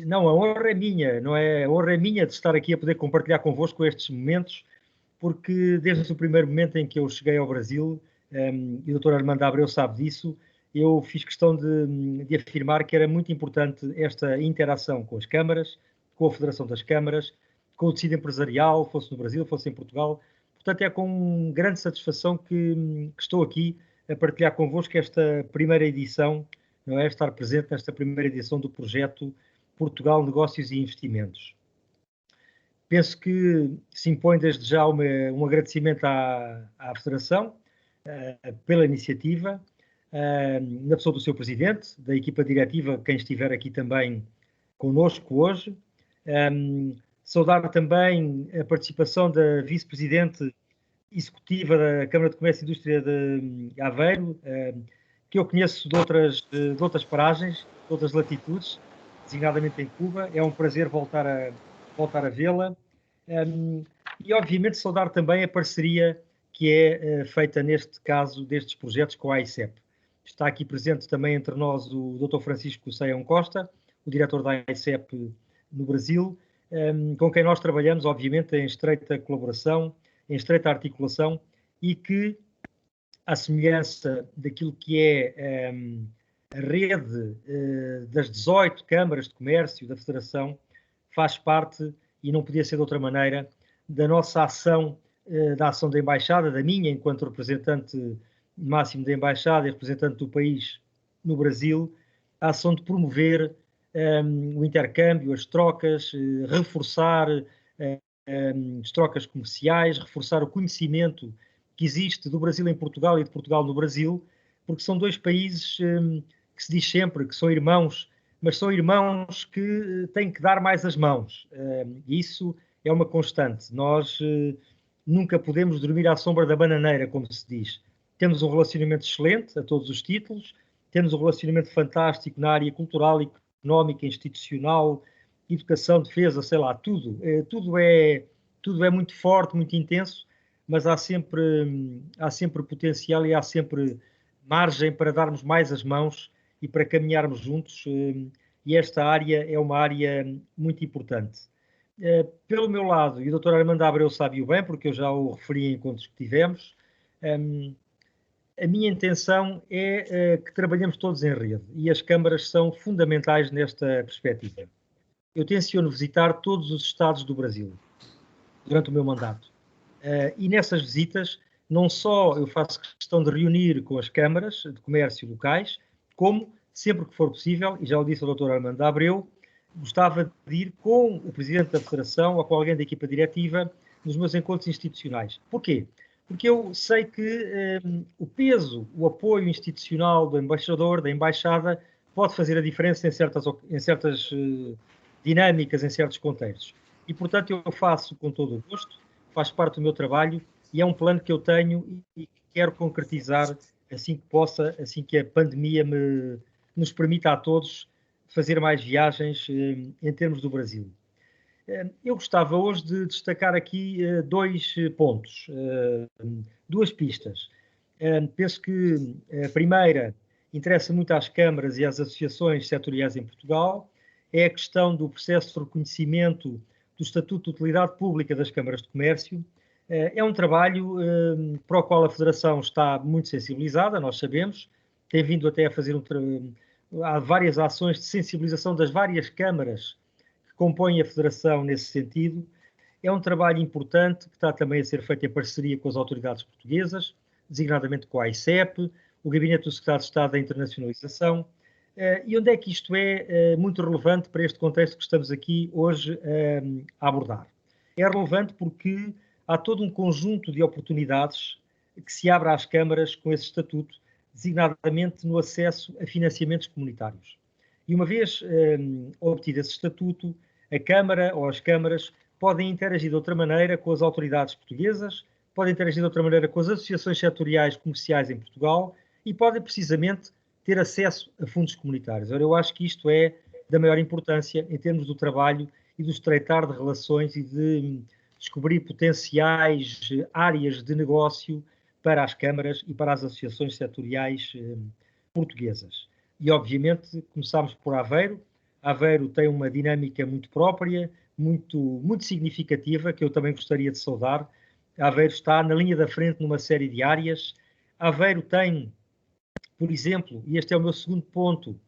Não, a honra é minha, não é? A honra é minha de estar aqui a poder compartilhar convosco estes momentos, porque desde o primeiro momento em que eu cheguei ao Brasil, e o Dr. Armando Abreu sabe disso, eu fiz questão de afirmar que era muito importante esta interação com as câmaras, com a Federação das Câmaras, com o tecido empresarial, fosse no Brasil, fosse em Portugal. Portanto, é com grande satisfação que estou aqui a partilhar convosco esta primeira edição, não é? Estar presente nesta primeira edição do projeto Portugal Negócios e Investimentos. Penso que se impõe desde já um agradecimento à Federação pela iniciativa, na pessoa do seu Presidente, da equipa diretiva, quem estiver aqui também connosco hoje. Saudar também a participação da Vice-Presidente Executiva da Câmara de Comércio e Indústria de Aveiro, que eu conheço de outras paragens, de outras latitudes, designadamente em Cuba. É um prazer voltar a vê-la. E, obviamente, saudar também a parceria que é feita, neste caso, destes projetos com a AICEP. Está aqui presente também entre nós o Dr. Francisco Seião Costa, o diretor da AICEP no Brasil, com quem nós trabalhamos, obviamente, em estreita colaboração, em estreita articulação, e que, à semelhança daquilo que é a rede das 18 câmaras de comércio da Federação, faz parte, e não podia ser de outra maneira, da nossa ação, da ação da Embaixada, da minha, enquanto representante máximo da Embaixada e representante do país no Brasil, a ação de promover o intercâmbio, as trocas, reforçar as trocas comerciais, reforçar o conhecimento que existe do Brasil em Portugal e de Portugal no Brasil, porque são dois países que se diz sempre que são irmãos, mas são irmãos que têm que dar mais as mãos. Isso é uma constante. Nós nunca podemos dormir à sombra da bananeira, como se diz. Temos um relacionamento excelente a todos os títulos, temos um relacionamento fantástico na área cultural, económica, institucional, educação, defesa, sei lá, tudo. Tudo é muito forte, muito intenso, mas há sempre potencial e há sempre margem para darmos mais as mãos e para caminharmos juntos, e esta área é uma área muito importante. Pelo meu lado, e o Dr. Armando Abreu sabe-o bem, porque eu já o referi em encontros que tivemos, a minha intenção é que trabalhemos todos em rede, e as câmaras são fundamentais nesta perspectiva. Eu tenciono visitar todos os estados do Brasil durante o meu mandato. E nessas visitas, não só eu faço questão de reunir com as câmaras de comércio locais, como, sempre que for possível, e já o disse ao Dr. Armando Abreu, gostava de ir com o Presidente da Federação ou com alguém da equipa diretiva nos meus encontros institucionais. Porquê? Porque eu sei que o peso, o apoio institucional do embaixador, da embaixada, pode fazer a diferença em certas dinâmicas, em certos contextos. E, portanto, eu faço com todo o gosto, faz parte do meu trabalho e é um plano que eu tenho e que quero concretizar assim que possa, assim que a pandemia nos permita a todos fazer mais viagens em termos do Brasil. Eu gostava hoje de destacar aqui dois pontos, duas pistas. Penso que a primeira interessa muito às câmaras e às associações setoriais em Portugal, é a questão do processo de reconhecimento do Estatuto de Utilidade Pública das Câmaras de Comércio. É um trabalho para o qual a Federação está muito sensibilizada, nós sabemos, tem vindo até a fazer há várias ações de sensibilização das várias câmaras que compõem a Federação nesse sentido. É um trabalho importante que está também a ser feito em parceria com as autoridades portuguesas, designadamente com a AICEP, o Gabinete do Secretário de Estado da Internacionalização. E onde é que isto é muito relevante para este contexto que estamos aqui hoje a abordar? É relevante porque há todo um conjunto de oportunidades que se abre às câmaras com esse estatuto, designadamente no acesso a financiamentos comunitários. E uma vez obtido esse estatuto, a Câmara ou as câmaras podem interagir de outra maneira com as autoridades portuguesas, podem interagir de outra maneira com as associações setoriais comerciais em Portugal e podem precisamente ter acesso a fundos comunitários. Ora, eu acho que isto é da maior importância em termos do trabalho e do estreitar de relações e de descobrir potenciais áreas de negócio para as câmaras e para as associações setoriais portuguesas. E, obviamente, começámos por Aveiro, Aveiro tem uma dinâmica muito própria, muito significativa, que eu também gostaria de saudar. Aveiro está na linha da frente numa série de áreas. Aveiro tem, por exemplo, e este é o meu segundo ponto,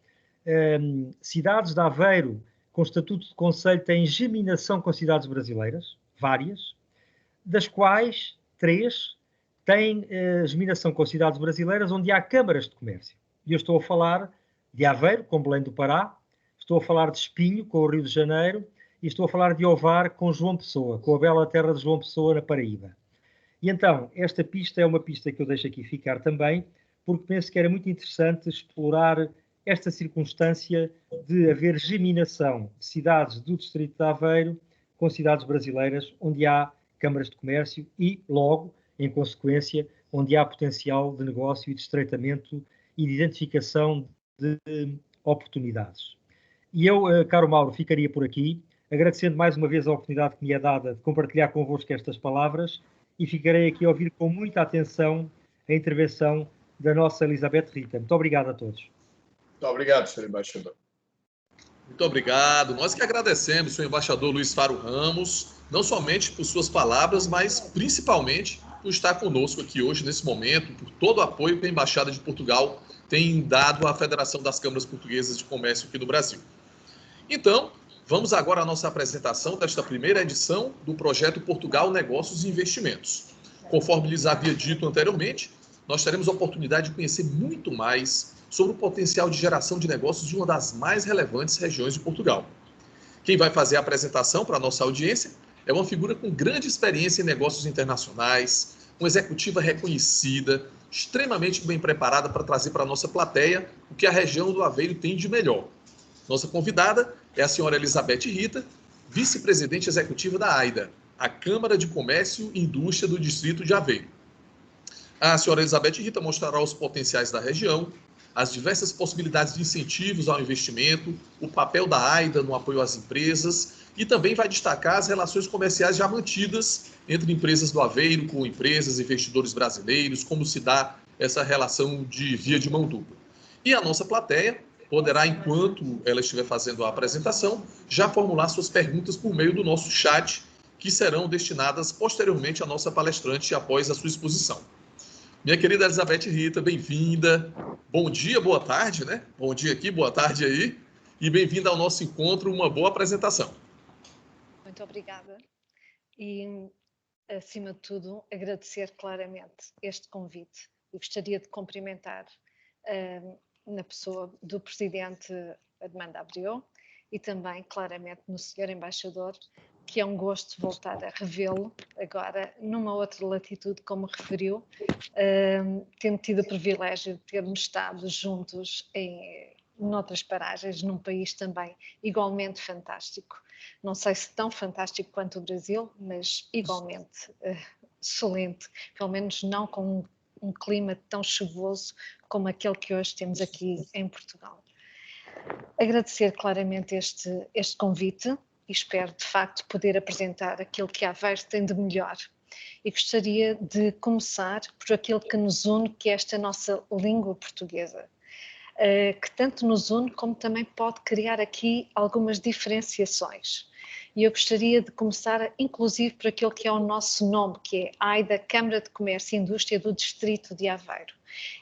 cidades de Aveiro com estatuto de concelho têm geminação com cidades brasileiras, várias, das quais 3 têm geminação com cidades brasileiras onde há câmaras de comércio. E eu estou a falar de Aveiro, com Belém do Pará, estou a falar de Espinho, com o Rio de Janeiro, e estou a falar de Ovar, com João Pessoa, com a bela terra de João Pessoa, na Paraíba. E então, esta pista é uma pista que eu deixo aqui ficar também, porque penso que era muito interessante explorar esta circunstância de haver geminação de cidades do distrito de Aveiro com cidades brasileiras, onde há câmaras de comércio e, logo, em consequência, onde há potencial de negócio e de estreitamento e de identificação de oportunidades. E eu, caro Mauro, ficaria por aqui, agradecendo mais uma vez a oportunidade que me é dada de compartilhar convosco estas palavras e ficarei aqui a ouvir com muita atenção a intervenção da nossa Elizabeth Rita. Muito obrigado a todos. Muito obrigado, senhor embaixador. Muito obrigado. Nós que agradecemos, senhor embaixador Luiz Faro Ramos, não somente por suas palavras, mas principalmente por estar conosco aqui hoje, nesse momento, por todo o apoio que a Embaixada de Portugal tem dado à Federação das Câmaras Portuguesas de Comércio aqui no Brasil. Então, vamos agora à nossa apresentação desta primeira edição do projeto Portugal Negócios e Investimentos. Conforme lhes havia dito anteriormente, nós teremos a oportunidade de conhecer muito mais sobre o potencial de geração de negócios de uma das mais relevantes regiões de Portugal. Quem vai fazer a apresentação para a nossa audiência é uma figura com grande experiência em negócios internacionais, uma executiva reconhecida, extremamente bem preparada para trazer para a nossa plateia o que a região do Aveiro tem de melhor. Nossa convidada é a senhora Elizabeth Rita, vice-presidente executiva da AIDA, a Câmara de Comércio e Indústria do Distrito de Aveiro. A senhora Elizabeth Rita mostrará os potenciais da região, as diversas possibilidades de incentivos ao investimento, o papel da AIDA no apoio às empresas e também vai destacar as relações comerciais já mantidas entre empresas do Aveiro com empresas e investidores brasileiros, como se dá essa relação de via de mão dupla. E a nossa plateia poderá, enquanto ela estiver fazendo a apresentação, já formular suas perguntas por meio do nosso chat, que serão destinadas posteriormente à nossa palestrante após a sua exposição. Minha querida Elizabeth Rita, bem-vinda. Bom dia, boa tarde, né? Bom dia aqui, boa tarde aí. E bem-vinda ao nosso encontro, uma boa apresentação. Muito obrigada. E, acima de tudo, agradecer claramente este convite. Eu gostaria de cumprimentar na pessoa do Presidente Armando Abreu e também, claramente, no Sr. Embaixador, que é um gosto voltar a revê-lo agora numa outra latitude, como referiu, tendo tido o privilégio de termos estado juntos em noutras paragens, num país também igualmente fantástico. Não sei se tão fantástico quanto o Brasil, mas igualmente excelente, pelo menos não com um clima tão chuvoso como aquele que hoje temos aqui em Portugal. Agradecer claramente este convite e espero de facto poder apresentar aquilo que a Aveiro tem de melhor. E gostaria de começar por aquilo que nos une, que é esta nossa língua portuguesa, que tanto nos une como também pode criar aqui algumas diferenciações. E eu gostaria de começar inclusive por aquilo que é o nosso nome, que é AIDA, Câmara de Comércio e Indústria do Distrito de Aveiro.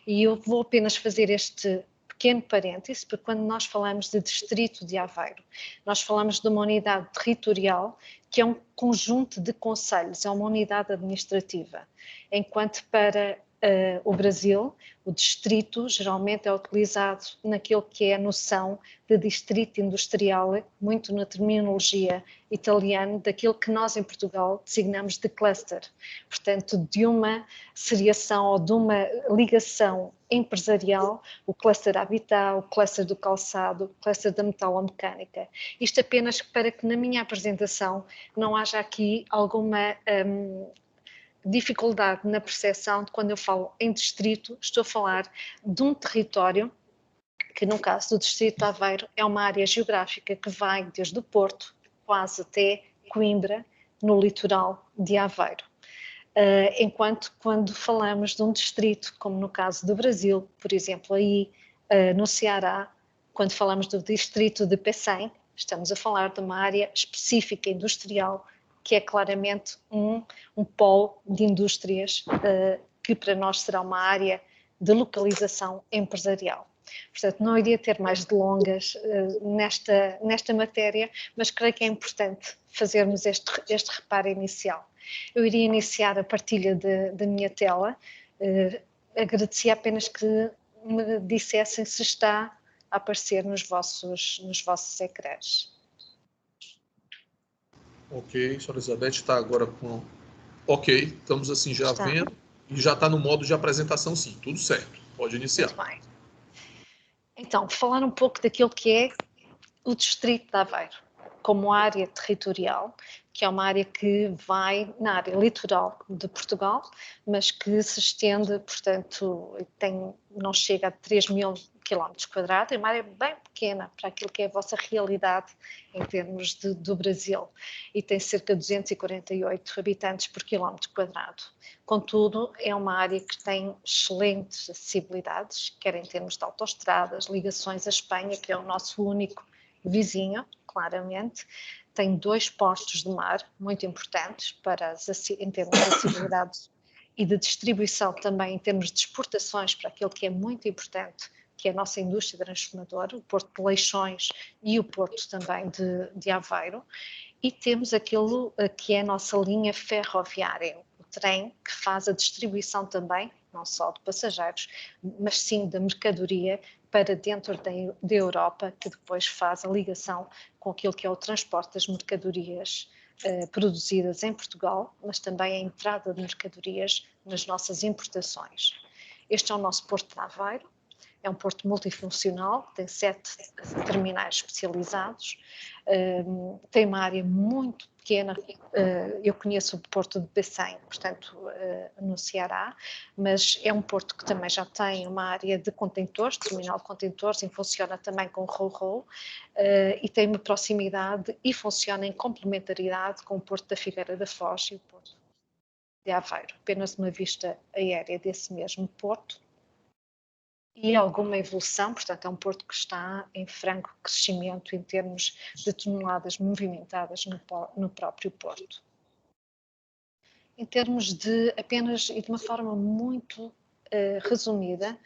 E eu vou apenas fazer este pequeno parêntese, porque quando nós falamos de Distrito de Aveiro, nós falamos de uma unidade territorial que é um conjunto de concelhos, é uma unidade administrativa, enquanto para o Brasil, o distrito geralmente é utilizado naquilo que é a noção de distrito industrial, muito na terminologia italiana, daquilo que nós em Portugal designamos de cluster, portanto de uma seriação ou de uma ligação empresarial, o cluster habitat, o cluster do calçado, o cluster da metalomecânica. Isto apenas para que na minha apresentação não haja aqui alguma dificuldade na percepção de quando eu falo em distrito, estou a falar de um território que no caso do distrito de Aveiro é uma área geográfica que vai desde o Porto quase até Coimbra, no litoral de Aveiro. Enquanto quando falamos de um distrito, como no caso do Brasil, por exemplo, aí no Ceará, quando falamos do distrito de Pecém, estamos a falar de uma área específica industrial, que é claramente um polo de indústrias que para nós será uma área de localização empresarial. Portanto, não iria ter mais delongas nesta matéria, mas creio que é importante fazermos este reparo inicial. Eu iria iniciar a partilha da minha tela. Agradecia apenas que me dissessem se está a aparecer nos vossos ecrãs. Ok, senhora Elizabeth está agora com... Ok, estamos assim já vendo. E já está no modo de apresentação, sim. Tudo certo. Pode iniciar. Muito bem. Então, falar um pouco daquilo que é o Distrito de Aveiro, como área territorial, que é uma área que vai na área litoral de Portugal, mas que se estende, portanto, não chega a 3.000 km², é uma área bem pequena para aquilo que é a vossa realidade em termos do Brasil, e tem cerca de 248 habitantes por quilómetro quadrado. Contudo, é uma área que tem excelentes acessibilidades, quer em termos de autoestradas, ligações à Espanha, que é o nosso único vizinho, claramente. Tem 2 portos de mar muito importantes em termos de acessibilidade e de distribuição também em termos de exportações para aquilo que é muito importante, que é a nossa indústria transformadora, o Porto de Leixões e o Porto também de Aveiro. E temos aquilo que é a nossa linha ferroviária, o trem que faz a distribuição também, não só de passageiros, mas sim da mercadoria para dentro da Europa, que depois faz a ligação com aquilo que é o transporte das mercadorias produzidas em Portugal, mas também a entrada de mercadorias nas nossas importações. Este é o nosso Porto de Aveiro. É um porto multifuncional, tem 7 terminais especializados, tem uma área muito pequena. Eu conheço o porto de Pecém, portanto, no Ceará, mas é um porto que também já tem uma área de contentores, terminal de contentores, e funciona também com ro-ro, e tem uma proximidade e funciona em complementaridade com o porto da Figueira da Foz e o porto de Aveiro. Apenas uma vista aérea desse mesmo porto. E alguma evolução, portanto é um porto que está em franco crescimento em termos de toneladas movimentadas no próprio porto. Em termos de apenas e de uma forma muito resumida,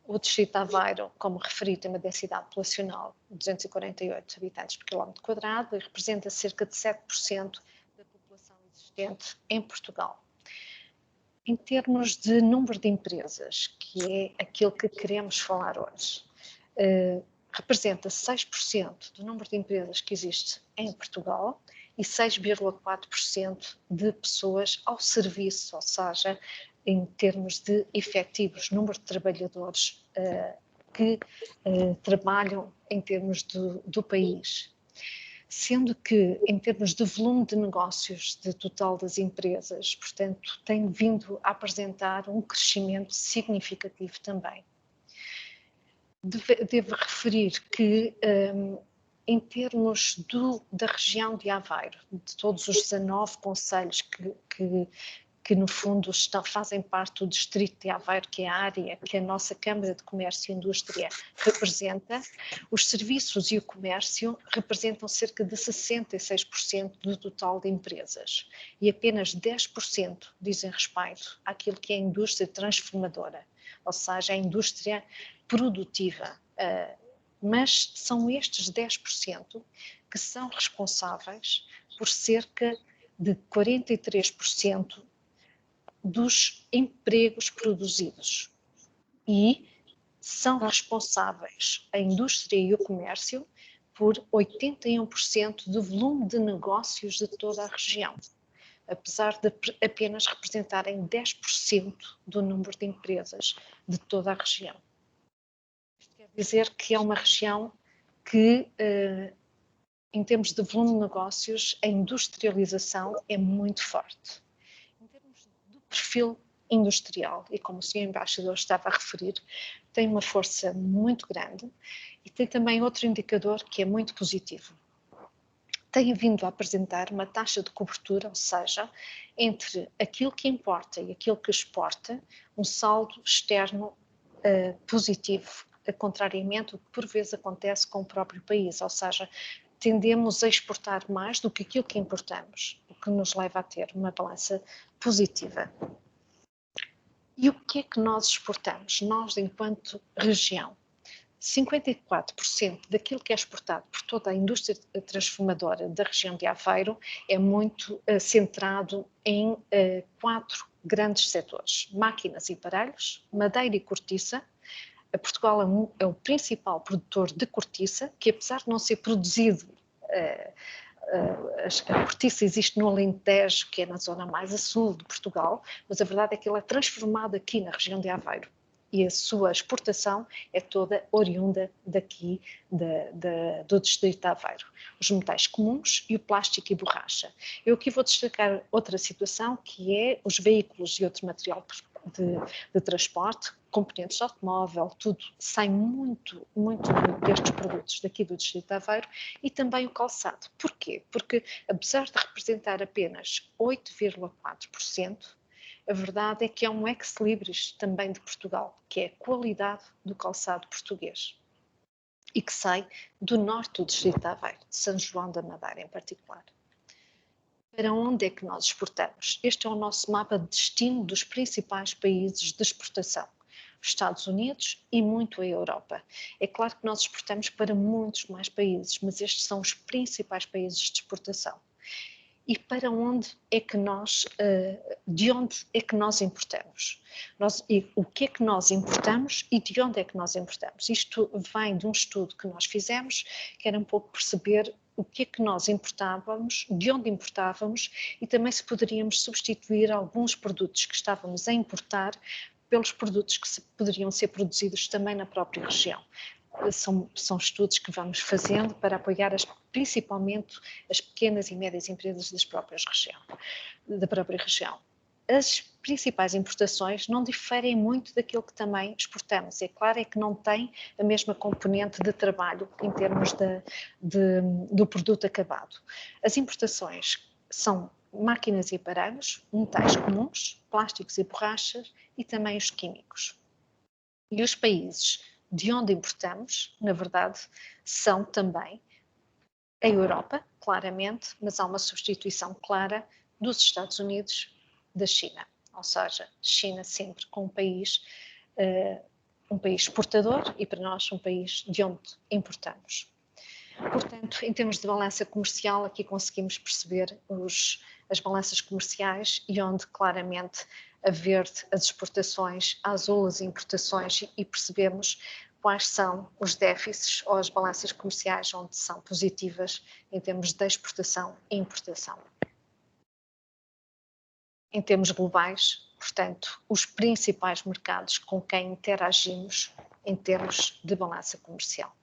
o distrito de Aveiro, como referi, tem uma densidade populacional de 248 habitantes por quilómetro quadrado e representa cerca de 7% da população existente em Portugal. Em termos de número de empresas, que é aquilo que queremos falar hoje, representa 6% do número de empresas que existe em Portugal e 6,4% de pessoas ao serviço, ou seja, em termos de efetivos, número de trabalhadores que trabalham em termos do país. Sendo que, em termos de volume de negócios de total das empresas, portanto, tem vindo a apresentar um crescimento significativo também. Devo referir que, em termos da região de Aveiro, de todos os 19 concelhos que no fundo fazem parte do distrito de Aveiro, que é a área que a nossa Câmara de Comércio e Indústria representa, os serviços e o comércio representam cerca de 66% do total de empresas e apenas 10% dizem respeito àquilo que é a indústria transformadora, ou seja, a indústria produtiva. Mas são estes 10% que são responsáveis por cerca de 43% dos empregos produzidos e são responsáveis a indústria e o comércio por 81% do volume de negócios de toda a região, apesar de apenas representarem 10% do número de empresas de toda a região. Isto quer dizer que é uma região que, em termos de volume de negócios, a industrialização é muito forte. Perfil industrial, e como o Sr. Embaixador estava a referir, tem uma força muito grande e tem também outro indicador que é muito positivo. Tem vindo a apresentar uma taxa de cobertura, ou seja, entre aquilo que importa e aquilo que exporta, um saldo externo positivo contrariamente o que por vezes acontece com o próprio país, ou seja, tendemos a exportar mais do que aquilo que importamos, o que nos leva a ter uma balança positiva. E o que é que nós exportamos? Nós, enquanto região, 54% daquilo que é exportado por toda a indústria transformadora da região de Aveiro é muito centrado em 4 grandes setores: máquinas e aparelhos, madeira e cortiça. Portugal é o principal produtor de cortiça, que apesar de não ser produzido, a cortiça existe no Alentejo, que é na zona mais a sul de Portugal, mas a verdade é que ele é transformado aqui na região de Aveiro. E a sua exportação é toda oriunda daqui do distrito de Aveiro. Os metais comuns e o plástico e borracha. Eu aqui vou destacar outra situação, que é os veículos e outro material de transporte, componentes de automóvel, tudo sai muito destes produtos daqui do distrito de Aveiro, e também o calçado. Porquê? Porque apesar de representar apenas 8,4%, a verdade é que é um ex-libris também de Portugal, que é a qualidade do calçado português e que sai do norte do distrito de Aveiro, de São João da Madeira em particular. Para onde é que nós exportamos? Este é o nosso mapa de destino dos principais países de exportação: os Estados Unidos e muito a Europa. É claro que nós exportamos para muitos mais países, mas estes são os principais países de exportação. E para onde é que de onde é que nós importamos? O que é que nós importamos e de onde é que nós importamos? Isto vem de um estudo que nós fizemos, que era um pouco perceber o que é que nós importávamos, de onde importávamos, e também se poderíamos substituir alguns produtos que estávamos a importar pelos produtos que poderiam ser produzidos também na própria região. São estudos que vamos fazendo para apoiar principalmente as pequenas e médias empresas da própria região. As principais importações não diferem muito daquilo que também exportamos. É claro é que não tem a mesma componente de trabalho em termos do produto acabado. As importações são máquinas e aparelhos, metais comuns, plásticos e borrachas e também os químicos. E os países de onde importamos, na verdade, são também a Europa, claramente, mas há uma substituição clara dos Estados Unidos da China. Ou seja, China sempre com um país exportador e para nós um país de onde importamos. Portanto, em termos de balança comercial, aqui conseguimos perceber as balanças comerciais e onde claramente a verde as exportações, a azul as importações, e percebemos quais são os déficits ou as balanças comerciais onde são positivas em termos de exportação e importação. Em termos globais, portanto, os principais mercados com quem interagimos em termos de balança comercial.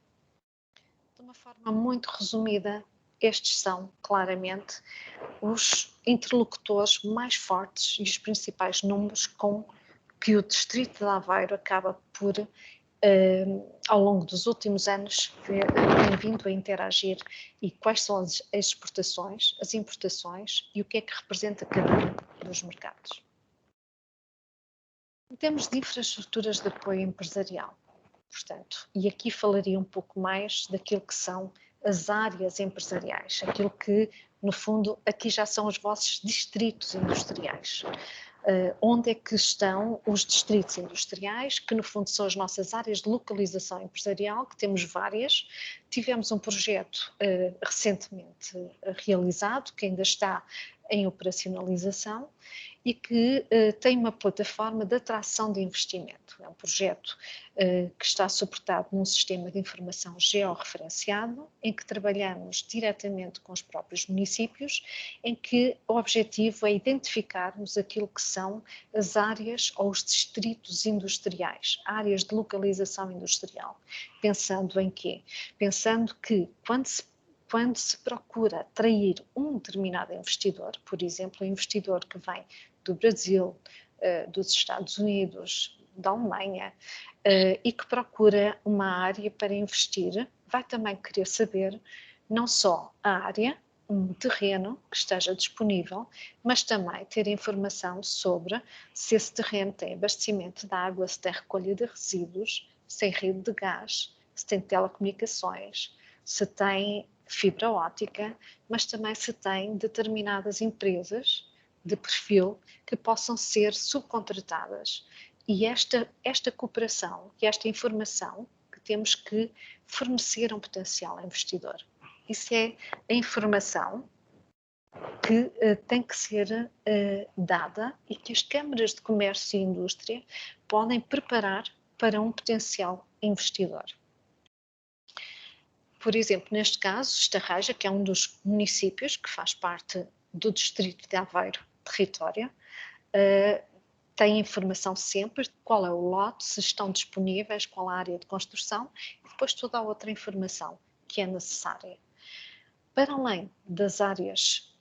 De uma forma muito resumida, estes são claramente os interlocutores mais fortes e os principais números com que o distrito de Aveiro acaba por, ao longo dos últimos anos, tem vindo a interagir, e quais são as exportações, as importações e o que é que representa cada um dos mercados. Em termos de infraestruturas de apoio empresarial, portanto, e aqui falaria um pouco mais daquilo que são as áreas empresariais, aquilo que, no fundo, aqui já são os vossos distritos industriais. Onde é que estão os distritos industriais, que no fundo são as nossas áreas de localização empresarial, que temos várias. Tivemos um projeto recentemente realizado, que ainda está em operacionalização, e que tem uma plataforma de atração de investimento. É um projeto que está suportado num sistema de informação georreferenciado, em que trabalhamos diretamente com os próprios municípios, em que o objetivo é identificarmos aquilo que são as áreas ou os distritos industriais, áreas de localização industrial. Pensando em quê? Pensando que quando se procura atrair um determinado investidor, por exemplo, um investidor que vem do Brasil, dos Estados Unidos, da Alemanha, e que procura uma área para investir, vai também querer saber não só a área, um terreno que esteja disponível, mas também ter informação sobre se esse terreno tem abastecimento de água, se tem recolha de resíduos, se tem rede de gás, se tem telecomunicações, se tem fibra óptica, mas também se tem determinadas empresas de perfil que possam ser subcontratadas. E esta cooperação e esta informação que temos que fornecer a um potencial investidor. Isso é a informação que tem que ser dada e que as câmaras de comércio e indústria podem preparar para um potencial investidor. Por exemplo, neste caso, Estarreja, que é um dos municípios que faz parte do distrito de Aveiro, território, tem informação sempre de qual é o lote, se estão disponíveis, qual a área de construção e depois toda a outra informação que é necessária. Para além das áreas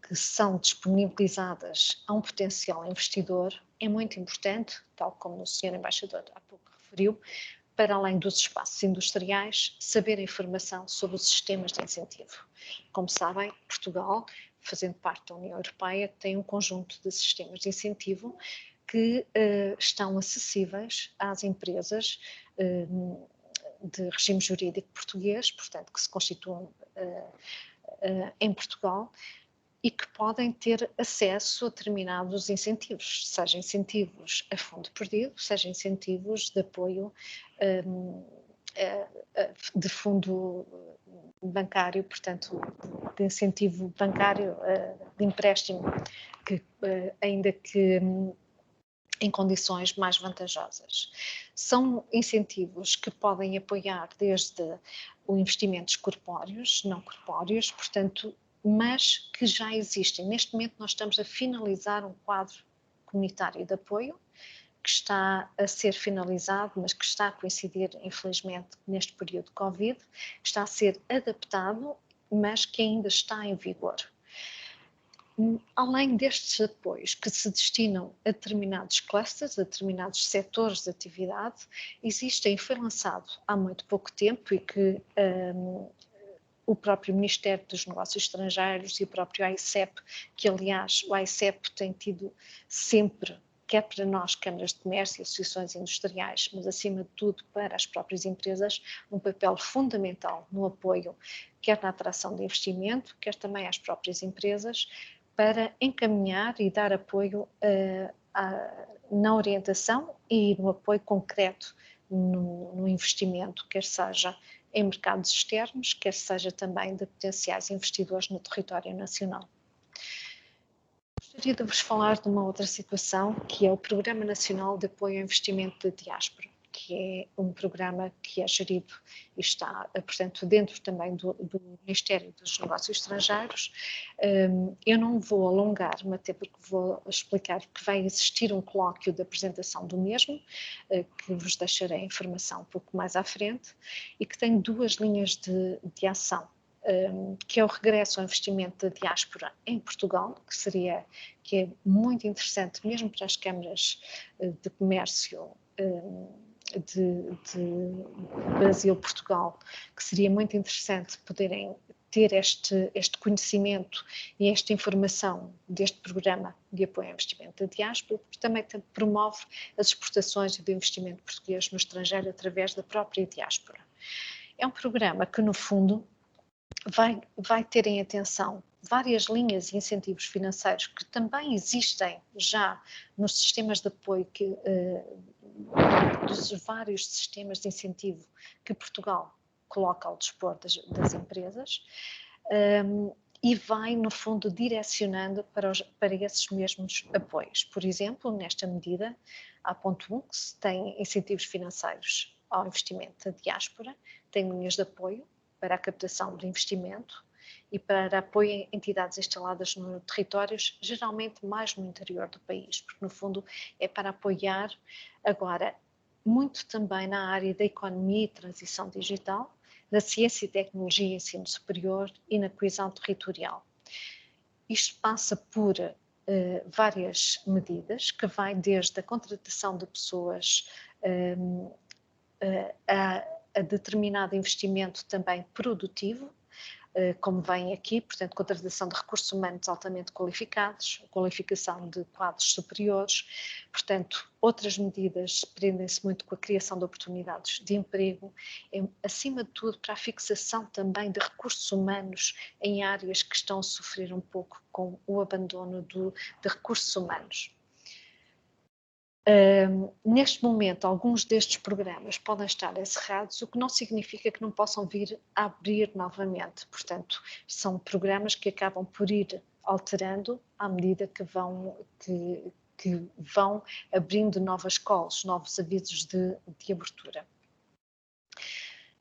que são disponibilizadas a um potencial investidor, é muito importante, tal como o Sr. Embaixador há pouco referiu, para além dos espaços industriais, saber a informação sobre os sistemas de incentivo. Como sabem, Portugal, fazendo parte da União Europeia, tem um conjunto de sistemas de incentivo que estão acessíveis às empresas de regime jurídico português, portanto, que se constituem em Portugal, e que podem ter acesso a determinados incentivos, seja incentivos a fundo perdido, seja incentivos de apoio de fundo bancário, portanto, de incentivo bancário, de empréstimo, que, ainda que em condições mais vantajosas. São incentivos que podem apoiar desde o investimentos corpóreos, não corpóreos, portanto, mas que já existem. Neste momento nós estamos a finalizar um quadro comunitário de apoio, que está a ser finalizado, mas que está a coincidir, infelizmente, neste período de Covid, que está a ser adaptado, mas que ainda está em vigor. Além destes apoios que se destinam a determinados clusters, a determinados setores de atividade, foi lançado há muito pouco tempo e que o próprio Ministério dos Negócios Estrangeiros e o próprio AICEP, que aliás o AICEP tem tido sempre, quer para nós, câmaras de comércio e associações industriais, mas acima de tudo para as próprias empresas, um papel fundamental no apoio, quer na atração de investimento, quer também às próprias empresas, para encaminhar e dar apoio na orientação e no apoio concreto no investimento, quer seja em mercados externos, quer seja também de potenciais investidores no território nacional. Gostaria de vos falar de uma outra situação, que é o Programa Nacional de Apoio ao Investimento de Diáspora, que é um programa que é gerido e está, portanto, dentro também do Ministério dos Negócios Estrangeiros. Eu não vou alongar-me, até porque vou explicar que vai existir um colóquio de apresentação do mesmo, que vos deixarei a informação um pouco mais à frente, e que tem duas linhas de ação, que é o regresso ao investimento da diáspora em Portugal, que é muito interessante mesmo para as câmaras de comércio de Brasil-Portugal, que seria muito interessante poderem ter este conhecimento e esta informação deste programa de apoio ao investimento da diáspora, porque também promove as exportações e o investimento português no estrangeiro através da própria diáspora. É um programa que, no fundo, vai ter em atenção várias linhas e incentivos financeiros que também existem já nos sistemas de apoio, dos vários sistemas de incentivo que Portugal coloca ao dispor das empresas, e vai, no fundo, direcionando para esses mesmos apoios. Por exemplo, nesta medida, a ponto 1, que se tem incentivos financeiros ao investimento da diáspora, tem linhas de apoio para a captação de investimento e para apoio a entidades instaladas nos territórios, geralmente mais no interior do país, porque no fundo é para apoiar agora muito também na área da economia e transição digital, na ciência e tecnologia e ensino superior e na coesão territorial. Isto passa por várias medidas, que vai desde a contratação de pessoas a determinado investimento também produtivo, como vem aqui, portanto, contratação de recursos humanos altamente qualificados, qualificação de quadros superiores, portanto, outras medidas prendem-se muito com a criação de oportunidades de emprego, acima de tudo para a fixação também de recursos humanos em áreas que estão a sofrer um pouco com o abandono de recursos humanos. Neste momento, alguns destes programas podem estar encerrados, o que não significa que não possam vir a abrir novamente. Portanto, são programas que acabam por ir alterando à medida que vão abrindo novas calls, novos avisos de abertura.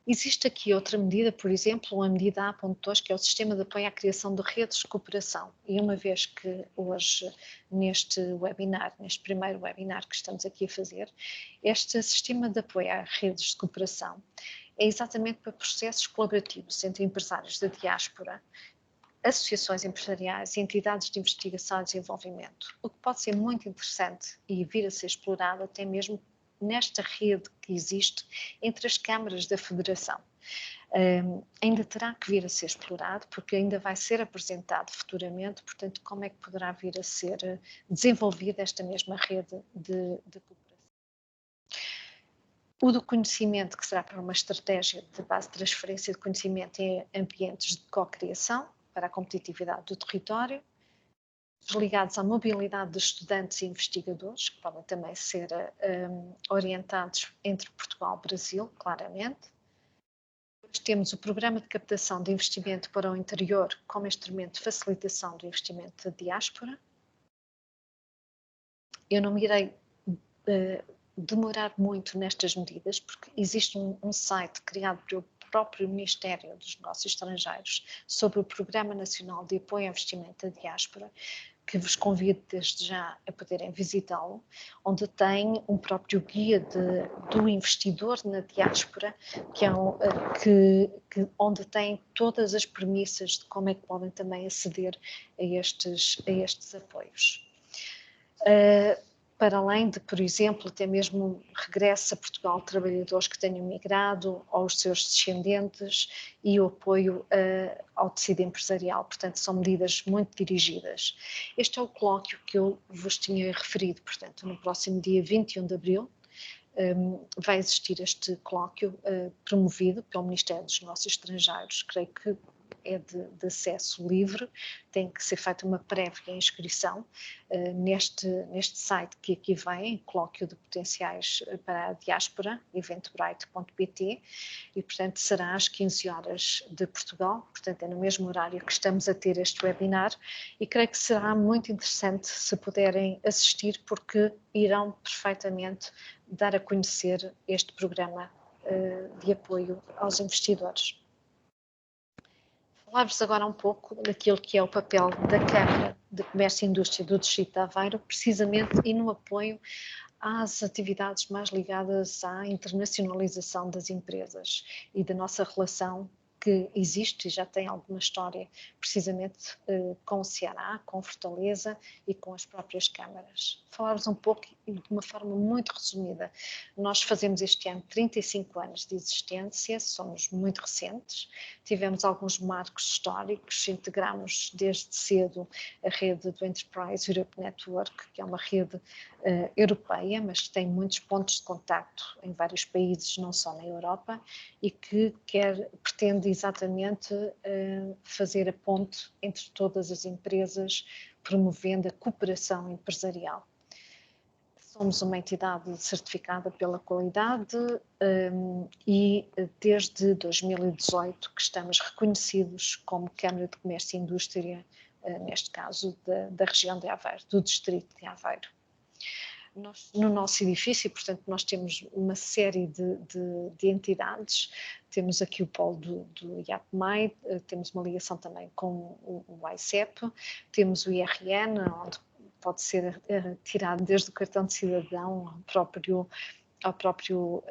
Existe aqui outra medida, por exemplo, a medida A.2, que é o Sistema de Apoio à Criação de Redes de Cooperação. E uma vez que hoje, neste primeiro webinar que estamos aqui a fazer, este Sistema de Apoio à Redes de Cooperação é exatamente para processos colaborativos entre empresários da diáspora, associações empresariais e entidades de investigação e desenvolvimento, o que pode ser muito interessante e vir a ser explorado até mesmo nesta rede que existe entre as câmaras da Federação. Ainda terá que vir a ser explorado, porque ainda vai ser apresentado futuramente, portanto, como é que poderá vir a ser desenvolvida esta mesma rede de cooperação. O do conhecimento, que será para uma estratégia de base de transferência de conhecimento em ambientes de co-criação, para a competitividade do território, ligados à mobilidade de estudantes e investigadores, que podem também ser orientados entre Portugal e Brasil, claramente. Depois temos o Programa de Captação de Investimento para o Interior como instrumento de facilitação do investimento da diáspora. Eu não me irei demorar muito nestas medidas, porque existe um site criado pelo próprio Ministério dos Negócios Estrangeiros sobre o Programa Nacional de Apoio ao Investimento da Diáspora, que vos convido desde já a poderem visitá-lo, onde tem um próprio guia do investidor na diáspora, onde tem todas as premissas de como é que podem também aceder a estes apoios. Para além de, por exemplo, até mesmo regresso a Portugal trabalhadores que tenham migrado ou os seus descendentes e o apoio ao tecido empresarial. Portanto, são medidas muito dirigidas. Este é o colóquio que eu vos tinha referido. Portanto, no próximo dia 21 de abril vai existir este colóquio promovido pelo Ministério dos Negócios Estrangeiros. Creio que é de acesso livre, tem que ser feita uma prévia inscrição neste site que aqui vem, colóquio de potenciais para a diáspora, eventbrite.pt, e portanto será às 15 horas de Portugal, portanto é no mesmo horário que estamos a ter este webinar, e creio que será muito interessante se puderem assistir, porque irão perfeitamente dar a conhecer este programa de apoio aos investidores. Falar-vos agora um pouco daquilo que é o papel da Câmara de Comércio e Indústria do Distrito de Aveiro, precisamente e no apoio às atividades mais ligadas à internacionalização das empresas e da nossa relação que existe e já tem alguma história, precisamente com o Ceará, com Fortaleza e com as próprias câmaras. Falar-vos um pouco de uma forma muito resumida. Nós fazemos este ano 35 anos de existência, somos muito recentes, tivemos alguns marcos históricos, integramos desde cedo a rede do Enterprise Europe Network, que é uma rede europeia, mas que tem muitos pontos de contacto em vários países, não só na Europa, e que pretende exatamente fazer a ponte entre todas as empresas, promovendo a cooperação empresarial. Somos uma entidade certificada pela qualidade e desde 2018 que estamos reconhecidos como Câmara de Comércio e Indústria, neste caso da região de Aveiro, do distrito de Aveiro. No nosso edifício, portanto, nós temos uma série de entidades, temos aqui o polo do IAPMAI, temos uma ligação também com o ICEP, temos o IRN, onde pode ser tirado desde o cartão de cidadão ao próprio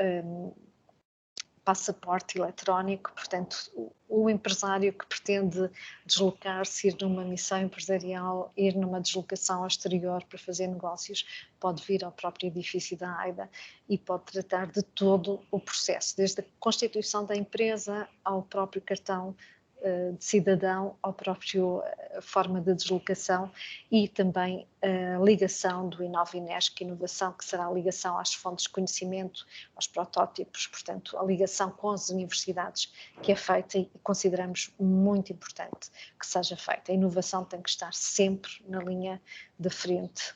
passaporte eletrónico. Portanto, o empresário que pretende deslocar-se, ir numa missão empresarial, ir numa deslocação ao exterior para fazer negócios, pode vir ao próprio edifício da AIDA e pode tratar de todo o processo, desde a constituição da empresa ao próprio cartão de cidadão ao próprio forma de deslocação e também a ligação do Inovinesc Inovação, que será a ligação às fontes de conhecimento, aos protótipos, portanto, a ligação com as universidades que é feita e consideramos muito importante que seja feita. A inovação tem que estar sempre na linha de frente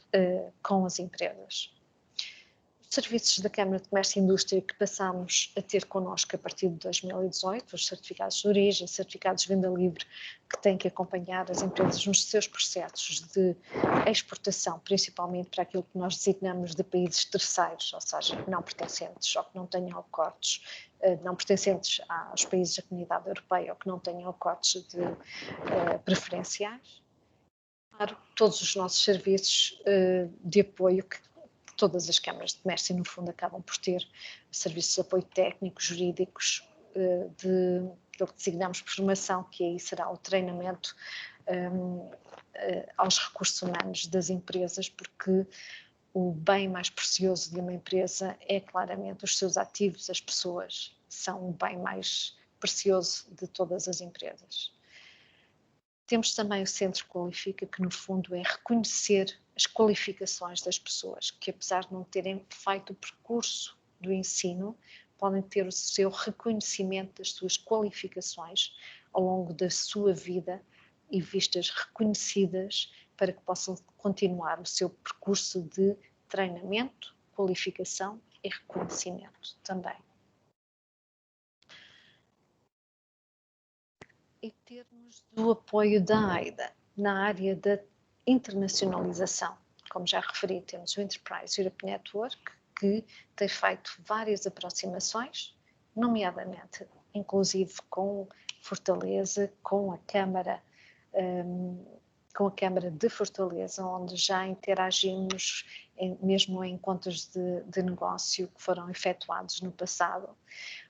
com as empresas. Serviços da Câmara de Comércio e Indústria que passamos a ter connosco a partir de 2018, os certificados de origem, certificados de venda livre, que têm que acompanhar as empresas nos seus processos de exportação, principalmente para aquilo que nós designamos de países terceiros, ou seja, não pertencentes ou que não tenham acordos, não pertencentes aos países da Comunidade Europeia ou que não tenham acordos de preferenciais. Claro, todos os nossos serviços de apoio que todas as câmaras de comércio, no fundo, acabam por ter serviços de apoio técnicos, jurídicos, de que designamos por formação, que aí será o treinamento aos recursos humanos das empresas, porque o bem mais precioso de uma empresa é claramente os seus ativos, as pessoas, são o bem mais precioso de todas as empresas. Temos também o Centro Qualifica, que no fundo é reconhecer as qualificações das pessoas, que apesar de não terem feito o percurso do ensino, podem ter o seu reconhecimento das suas qualificações ao longo da sua vida e vistas reconhecidas para que possam continuar o seu percurso de treinamento, qualificação e reconhecimento também. Em termos do apoio da AIDA, na área da internacionalização, como já referi, temos o Enterprise Europe Network, que tem feito várias aproximações, nomeadamente, inclusive com Fortaleza, com a Câmara de Fortaleza, onde já interagimos mesmo em encontros de negócio que foram efetuados no passado.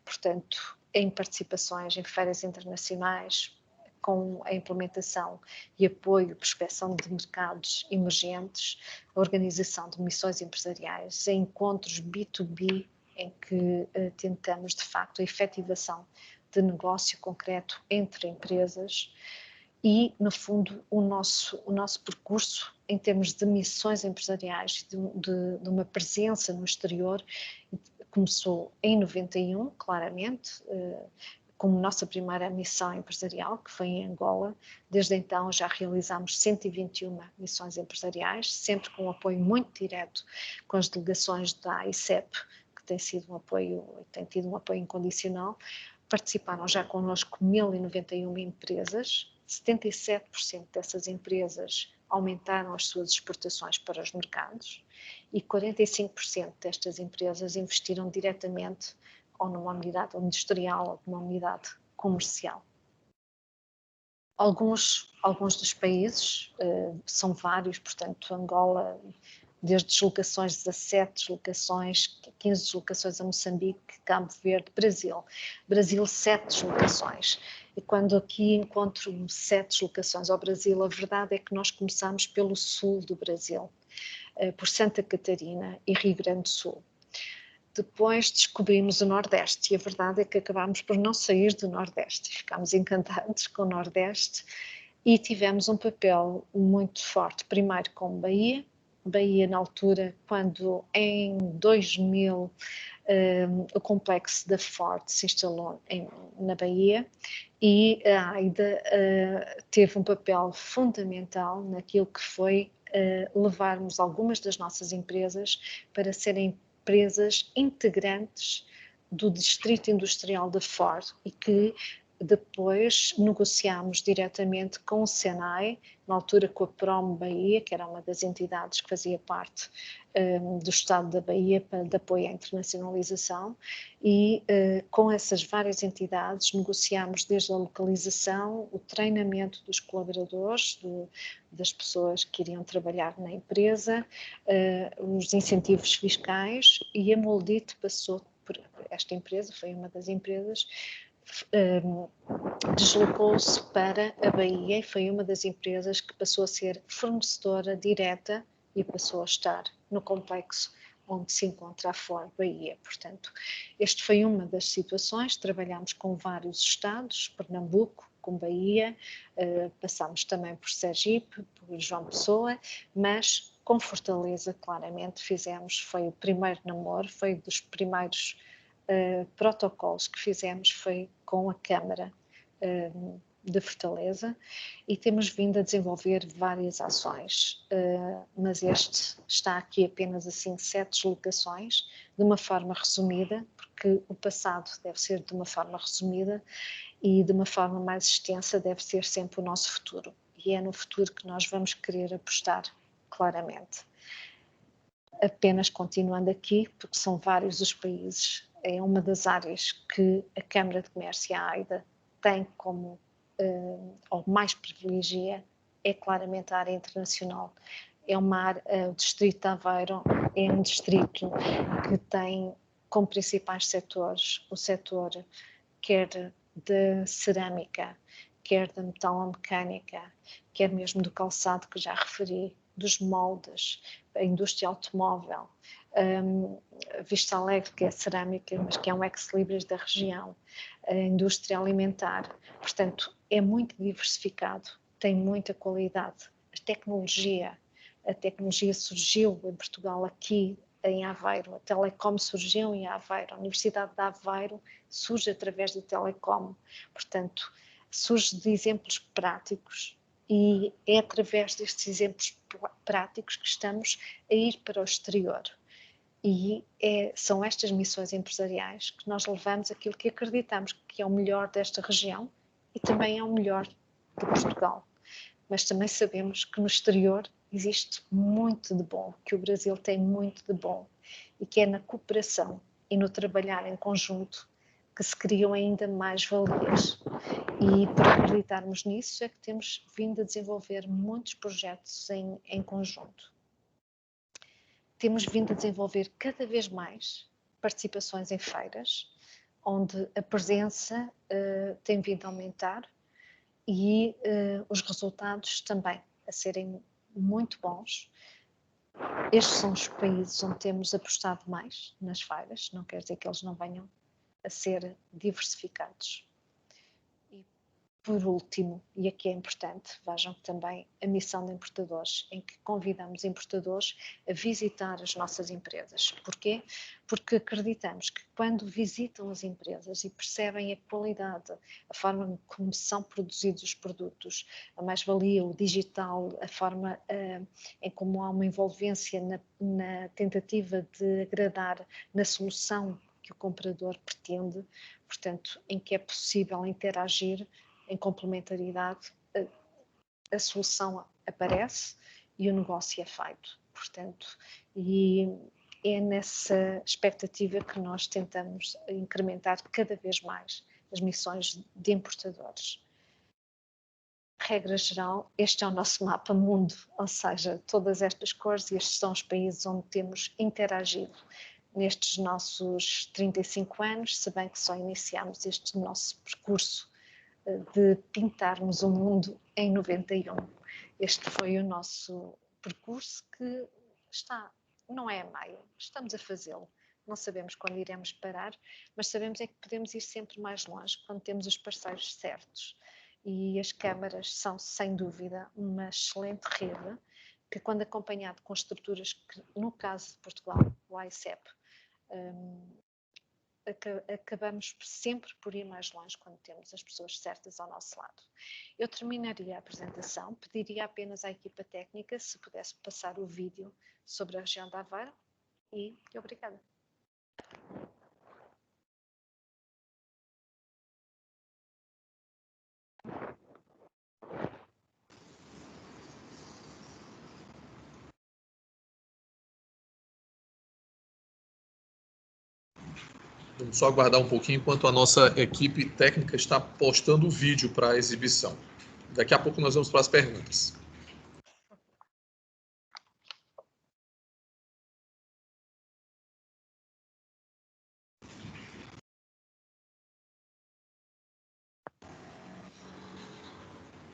Portanto, em participações em feiras internacionais, com a implementação e apoio e prospecção de mercados emergentes, a organização de missões empresariais, em encontros B2B, em que tentamos, de facto, a efetivação de negócio concreto entre empresas e, no fundo, o nosso percurso em termos de missões empresariais, de uma presença no exterior, começou em 91, claramente, como nossa primeira missão empresarial, que foi em Angola. Desde então já realizámos 121 missões empresariais, sempre com um apoio muito direto com as delegações da AICEP, que tem tido um apoio incondicional. Participaram já connosco 1091 empresas, 77% dessas empresas aumentaram as suas exportações para os mercados e 45% destas empresas investiram diretamente ou numa unidade industrial ou numa unidade comercial. Alguns dos países, são vários, portanto, Angola, desde deslocações, 17 deslocações, 15 deslocações a Moçambique, Cabo Verde, Brasil 7 deslocações. E quando aqui encontro 7 deslocações ao Brasil, a verdade é que nós começamos pelo sul do Brasil, por Santa Catarina e Rio Grande do Sul. Depois descobrimos o Nordeste e a verdade é que acabámos por não sair do Nordeste. Ficámos encantados com o Nordeste e tivemos um papel muito forte, primeiro com Bahia, na altura, quando em 2000 o complexo da Ford se instalou na Bahia e a AIDA teve um papel fundamental naquilo que foi levarmos algumas das nossas empresas para serem empresas integrantes do distrito industrial da Ford e que depois negociámos diretamente com o Senai, na altura com a Prom Bahia, que era uma das entidades que fazia parte do Estado da Bahia de apoio à internacionalização e com essas várias entidades negociámos desde a localização, o treinamento dos colaboradores, das pessoas que iriam trabalhar na empresa, os incentivos fiscais e a Moldit passou por esta empresa, foi uma das empresas, deslocou-se para a Bahia e foi uma das empresas que passou a ser fornecedora direta e passou a estar no complexo onde se encontra a Ford Bahia. Portanto, este foi uma das situações, trabalhamos com vários estados, Pernambuco, com Bahia, passámos também por Sergipe, por João Pessoa, mas com Fortaleza, claramente, foi o primeiro namoro, foi dos primeiros protocolos que fizemos, foi com a Câmara de Fortaleza, e temos vindo a desenvolver várias ações, mas este está aqui apenas assim 7 deslocações, de uma forma resumida, porque o passado deve ser de uma forma resumida e de uma forma mais extensa deve ser sempre o nosso futuro, e é no futuro que nós vamos querer apostar claramente. Apenas continuando aqui, porque são vários os países, é uma das áreas que a Câmara de Comércio e a AIDA tem como ou mais privilegia, é claramente a área internacional. É uma área, o Distrito de Aveiro é um distrito que tem como principais setores o setor quer de cerâmica, quer da metalomecânica, quer mesmo do calçado que já referi, dos moldes, a indústria automóvel, Vista Alegre, que é cerâmica, mas que é um ex-libris da região, a indústria alimentar. Portanto, é muito diversificado, tem muita qualidade. A tecnologia surgiu em Portugal, aqui em Aveiro, a Telecom surgiu em Aveiro, a Universidade de Aveiro surge através da Telecom. Portanto, surge de exemplos práticos, e é através destes exemplos práticos que estamos a ir para o exterior. E são estas missões empresariais que nós levamos aquilo que acreditamos que é o melhor desta região e também é o melhor de Portugal. Mas também sabemos que no exterior existe muito de bom, que o Brasil tem muito de bom, e que é na cooperação e no trabalhar em conjunto que se criam ainda mais valias. E por acreditarmos nisso é que temos vindo a desenvolver muitos projetos em conjunto. Temos vindo a desenvolver cada vez mais participações em feiras, onde a presença tem vindo a aumentar e os resultados também a serem muito bons. Estes são os países onde temos apostado mais nas feiras, não quer dizer que eles não venham a ser diversificados. E por último, e aqui é importante, vejam que também a missão de importadores, em que convidamos importadores a visitar as nossas empresas. Porquê? Porque acreditamos que quando visitam as empresas e percebem a qualidade, a forma como são produzidos os produtos, a mais-valia, o digital, a forma em como há uma envolvência na tentativa de agradar na solução que o comprador pretende, portanto, em que é possível interagir em complementaridade, a solução aparece e o negócio é feito. Portanto, e é nessa expectativa que nós tentamos incrementar cada vez mais as missões de importadores. Regra geral, este é o nosso mapa mundo, ou seja, todas estas cores, e estes são os países onde temos interagido nestes nossos 35 anos, se bem que só iniciámos este nosso percurso de pintarmos o mundo em 91. Este foi o nosso percurso que não é a meio, estamos a fazê-lo. Não sabemos quando iremos parar, mas sabemos é que podemos ir sempre mais longe quando temos os parceiros certos. E as câmaras são, sem dúvida, uma excelente rede que, quando acompanhado com estruturas que, no caso de Portugal, o AICEP, acabamos sempre por ir mais longe quando temos as pessoas certas ao nosso lado. Eu terminaria a apresentação, pediria apenas à equipa técnica se pudesse passar o vídeo sobre a região de Aveiro e obrigada. Vamos só aguardar um pouquinho enquanto a nossa equipe técnica está postando o vídeo para a exibição. Daqui a pouco nós vamos para as perguntas.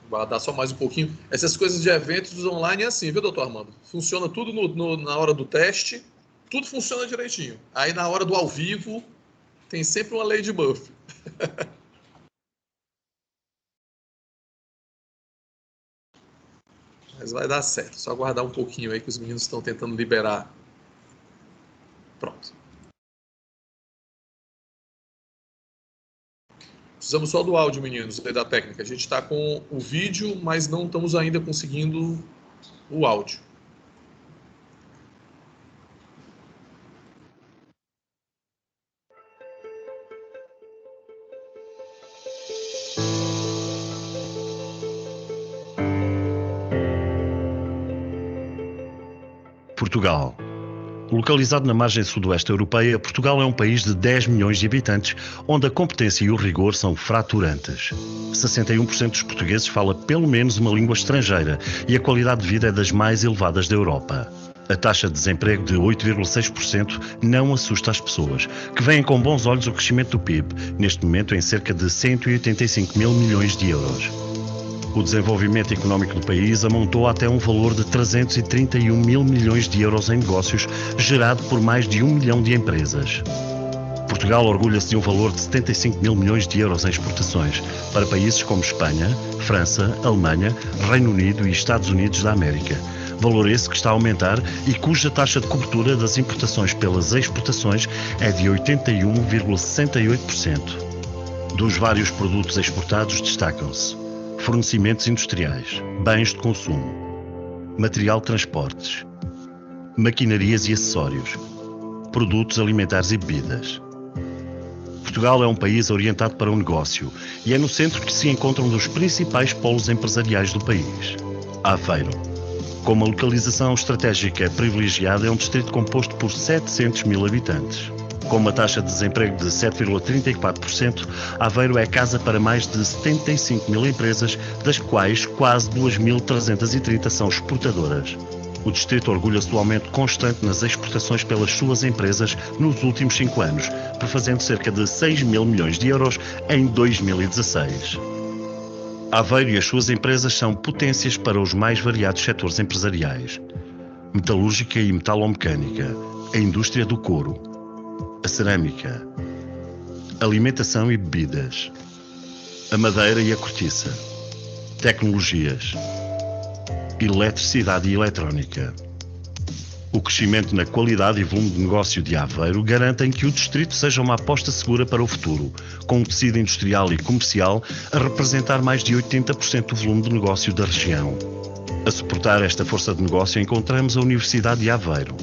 Aguardar só mais um pouquinho. Essas coisas de eventos online é assim, viu, doutor Armando? Funciona tudo na hora do teste, tudo funciona direitinho. Aí na hora do ao vivo, tem sempre uma lei de Murphy. Mas vai dar certo. Só aguardar um pouquinho aí que os meninos estão tentando liberar. Pronto. Precisamos só do áudio, meninos, da técnica. A gente está com o vídeo, mas não estamos ainda conseguindo o áudio. Portugal. Localizado na margem sudoeste europeia, Portugal é um país de 10 milhões de habitantes, onde a competência e o rigor são fraturantes. 61% dos portugueses fala pelo menos uma língua estrangeira e a qualidade de vida é das mais elevadas da Europa. A taxa de desemprego de 8,6% não assusta as pessoas, que veem com bons olhos o crescimento do PIB, neste momento em cerca de 185 mil milhões de euros. O desenvolvimento económico do país amontou até um valor de 331 mil milhões de euros em negócios, gerado por mais de 1 milhão de empresas. Portugal orgulha-se de um valor de 75 mil milhões de euros em exportações para países como Espanha, França, Alemanha, Reino Unido e Estados Unidos da América. Valor esse que está a aumentar e cuja taxa de cobertura das importações pelas exportações é de 81,68%. Dos vários produtos exportados destacam-se fornecimentos industriais, bens de consumo, material de transportes, maquinarias e acessórios, produtos alimentares e bebidas. Portugal é um país orientado para o negócio e é no centro que se encontra um dos principais polos empresariais do país, Aveiro. Com uma localização estratégica privilegiada, é um distrito composto por 700 mil habitantes. Com uma taxa de desemprego de 7,34%, Aveiro é casa para mais de 75 mil empresas, das quais quase 2.330 são exportadoras. O distrito orgulha-se do aumento constante nas exportações pelas suas empresas nos últimos 5 anos, prefazendo cerca de 6 mil milhões de euros em 2016. Aveiro e as suas empresas são potências para os mais variados setores empresariais: metalúrgica e metalomecânica, a indústria do couro, a cerâmica, alimentação e bebidas, a madeira e a cortiça, tecnologias, eletricidade e eletrónica. O crescimento na qualidade e volume de negócio de Aveiro garantem que o distrito seja uma aposta segura para o futuro, com um tecido industrial e comercial a representar mais de 80% do volume de negócio da região. A suportar esta força de negócio encontramos a Universidade de Aveiro,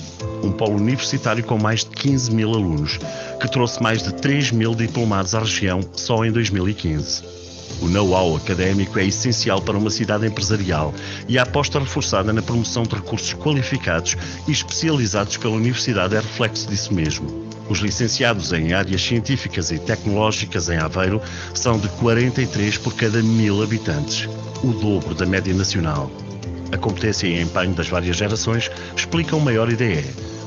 um polo universitário com mais de 15 mil alunos, que trouxe mais de 3 mil diplomados à região só em 2015. O know-how académico é essencial para uma cidade empresarial e a aposta reforçada na promoção de recursos qualificados e especializados pela Universidade é reflexo disso mesmo. Os licenciados em áreas científicas e tecnológicas em Aveiro são de 43 por cada 1000 habitantes, o dobro da média nacional. A competência e empenho das várias gerações explicam o maior IDE,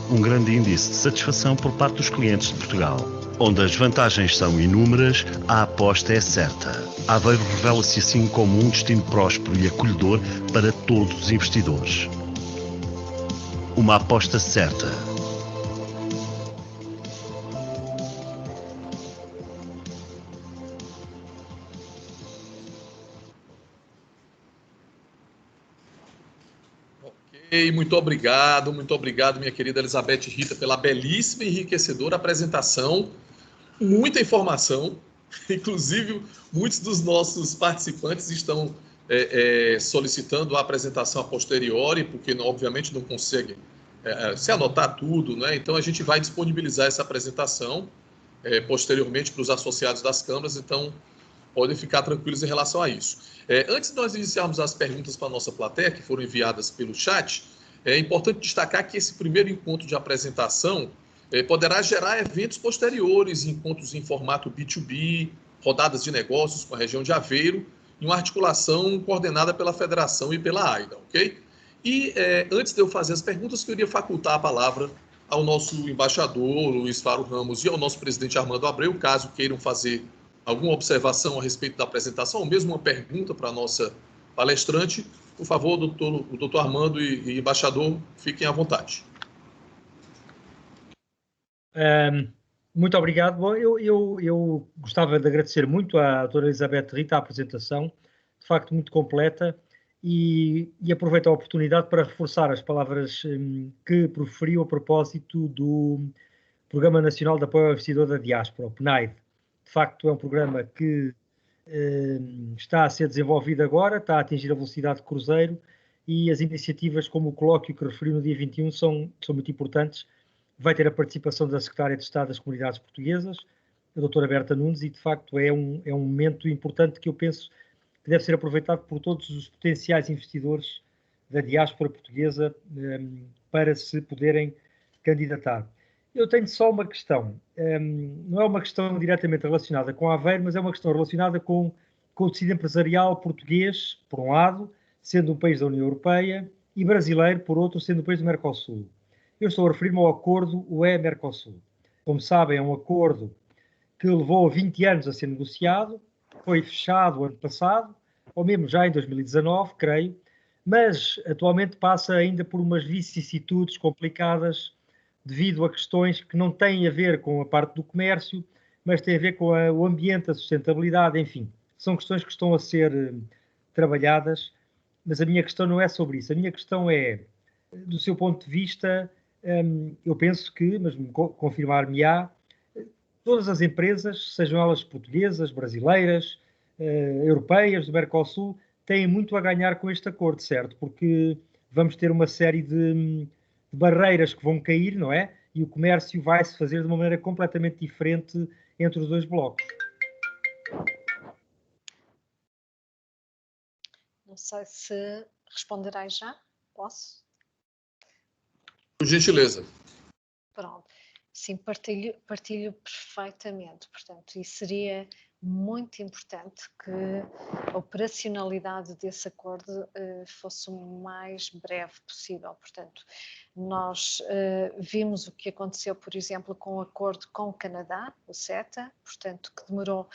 um grande índice de satisfação por parte dos clientes de Portugal. Onde as vantagens são inúmeras, a aposta é certa. Aveiro revela-se assim como um destino próspero e acolhedor para todos os investidores. Uma aposta certa. Muito obrigado, minha querida Elizabeth Rita, pela belíssima e enriquecedora apresentação. Muita informação, inclusive muitos dos nossos participantes estão solicitando a apresentação a posteriori, porque obviamente não conseguem se anotar tudo, né? Então a gente vai disponibilizar essa apresentação posteriormente para os associados das câmaras, então podem ficar tranquilos em relação a isso. Antes de nós iniciarmos as perguntas para a nossa plateia, que foram enviadas pelo chat, é importante destacar que esse primeiro encontro de apresentação poderá gerar eventos posteriores, encontros em formato B2B, rodadas de negócios com a região de Aveiro, em uma articulação coordenada pela Federação e pela AIDA, ok? E antes de eu fazer as perguntas, eu queria facultar a palavra ao nosso embaixador, Luiz Faro Ramos, e ao nosso presidente Armando Abreu, caso queiram fazer alguma observação a respeito da apresentação, ou mesmo uma pergunta para a nossa palestrante, por favor, doutor Armando e embaixador, fiquem à vontade. Muito obrigado. Bom, eu gostava de agradecer muito à doutora Elizabeth Rita a apresentação, de facto muito completa, e aproveito a oportunidade para reforçar as palavras que proferiu a propósito do Programa Nacional de Apoio ao Investidor da Diáspora, o PNAID. De facto, é um programa que está a ser desenvolvido agora, está a atingir a velocidade de cruzeiro, e as iniciativas como o colóquio que referi no dia 21 são muito importantes. Vai ter a participação da Secretária de Estado das Comunidades Portuguesas, a doutora Berta Nunes, e de facto é um momento importante que eu penso que deve ser aproveitado por todos os potenciais investidores da diáspora portuguesa para se poderem candidatar. Eu tenho só uma questão, não é uma questão diretamente relacionada com Aveiro, mas é uma questão relacionada com o tecido empresarial português, por um lado, sendo um país da União Europeia, e brasileiro, por outro, sendo um país do Mercosul. Eu estou a referir-me ao acordo UE-Mercosul. Como sabem, é um acordo que levou 20 anos a ser negociado, foi fechado ano passado, ou mesmo já em 2019, creio, mas atualmente passa ainda por umas vicissitudes complicadas devido a questões que não têm a ver com a parte do comércio, mas têm a ver com o ambiente, a sustentabilidade, enfim. São questões que estão a ser trabalhadas, mas a minha questão não é sobre isso. A minha questão é, do seu ponto de vista, eu penso que, mas confirmar-me-á, todas as empresas, sejam elas portuguesas, brasileiras, europeias, do Mercosul, têm muito a ganhar com este acordo, certo? Porque vamos ter uma série de barreiras que vão cair, não é? E o comércio vai se fazer de uma maneira completamente diferente entre os dois blocos. Não sei se responderás já. Posso? Por gentileza. Pronto. Sim, partilho perfeitamente. Portanto, e seria muito importante que a operacionalidade desse acordo fosse o mais breve possível. Portanto, nós vimos o que aconteceu, por exemplo, com o acordo com o Canadá, o CETA, portanto, que demorou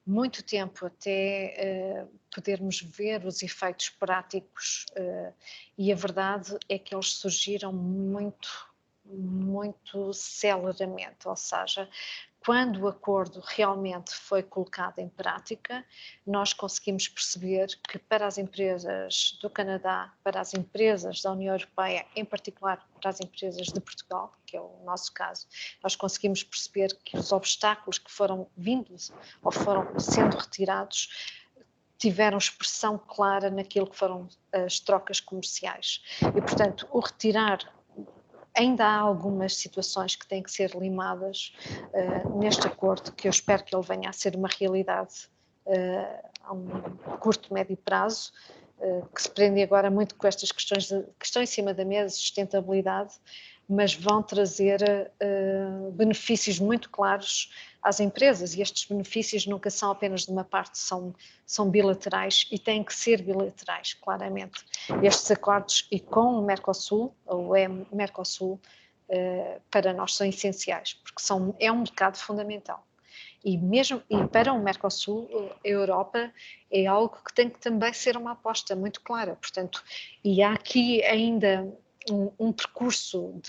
muito tempo até podermos ver os efeitos práticos e a verdade é que eles surgiram muito celeramente, ou seja, quando o acordo realmente foi colocado em prática, nós conseguimos perceber que para as empresas do Canadá, para as empresas da União Europeia, em particular para as empresas de Portugal, que é o nosso caso, nós conseguimos perceber que os obstáculos que foram vindos ou foram sendo retirados tiveram expressão clara naquilo que foram as trocas comerciais. E, portanto, o retirar ainda há algumas situações que têm que ser limadas neste acordo, que eu espero que ele venha a ser uma realidade a um curto, médio prazo, que se prende agora muito com estas questões que estão em cima da mesa, sustentabilidade, mas vão trazer benefícios muito claros às empresas, e estes benefícios nunca são apenas de uma parte, são bilaterais e têm que ser bilaterais, claramente. Estes acordos, e com o Mercosul, ou o Mercosul, para nós são essenciais, porque é um mercado fundamental. E para o Mercosul, a Europa é algo que tem que também ser uma aposta muito clara. Portanto, e há aqui ainda um percurso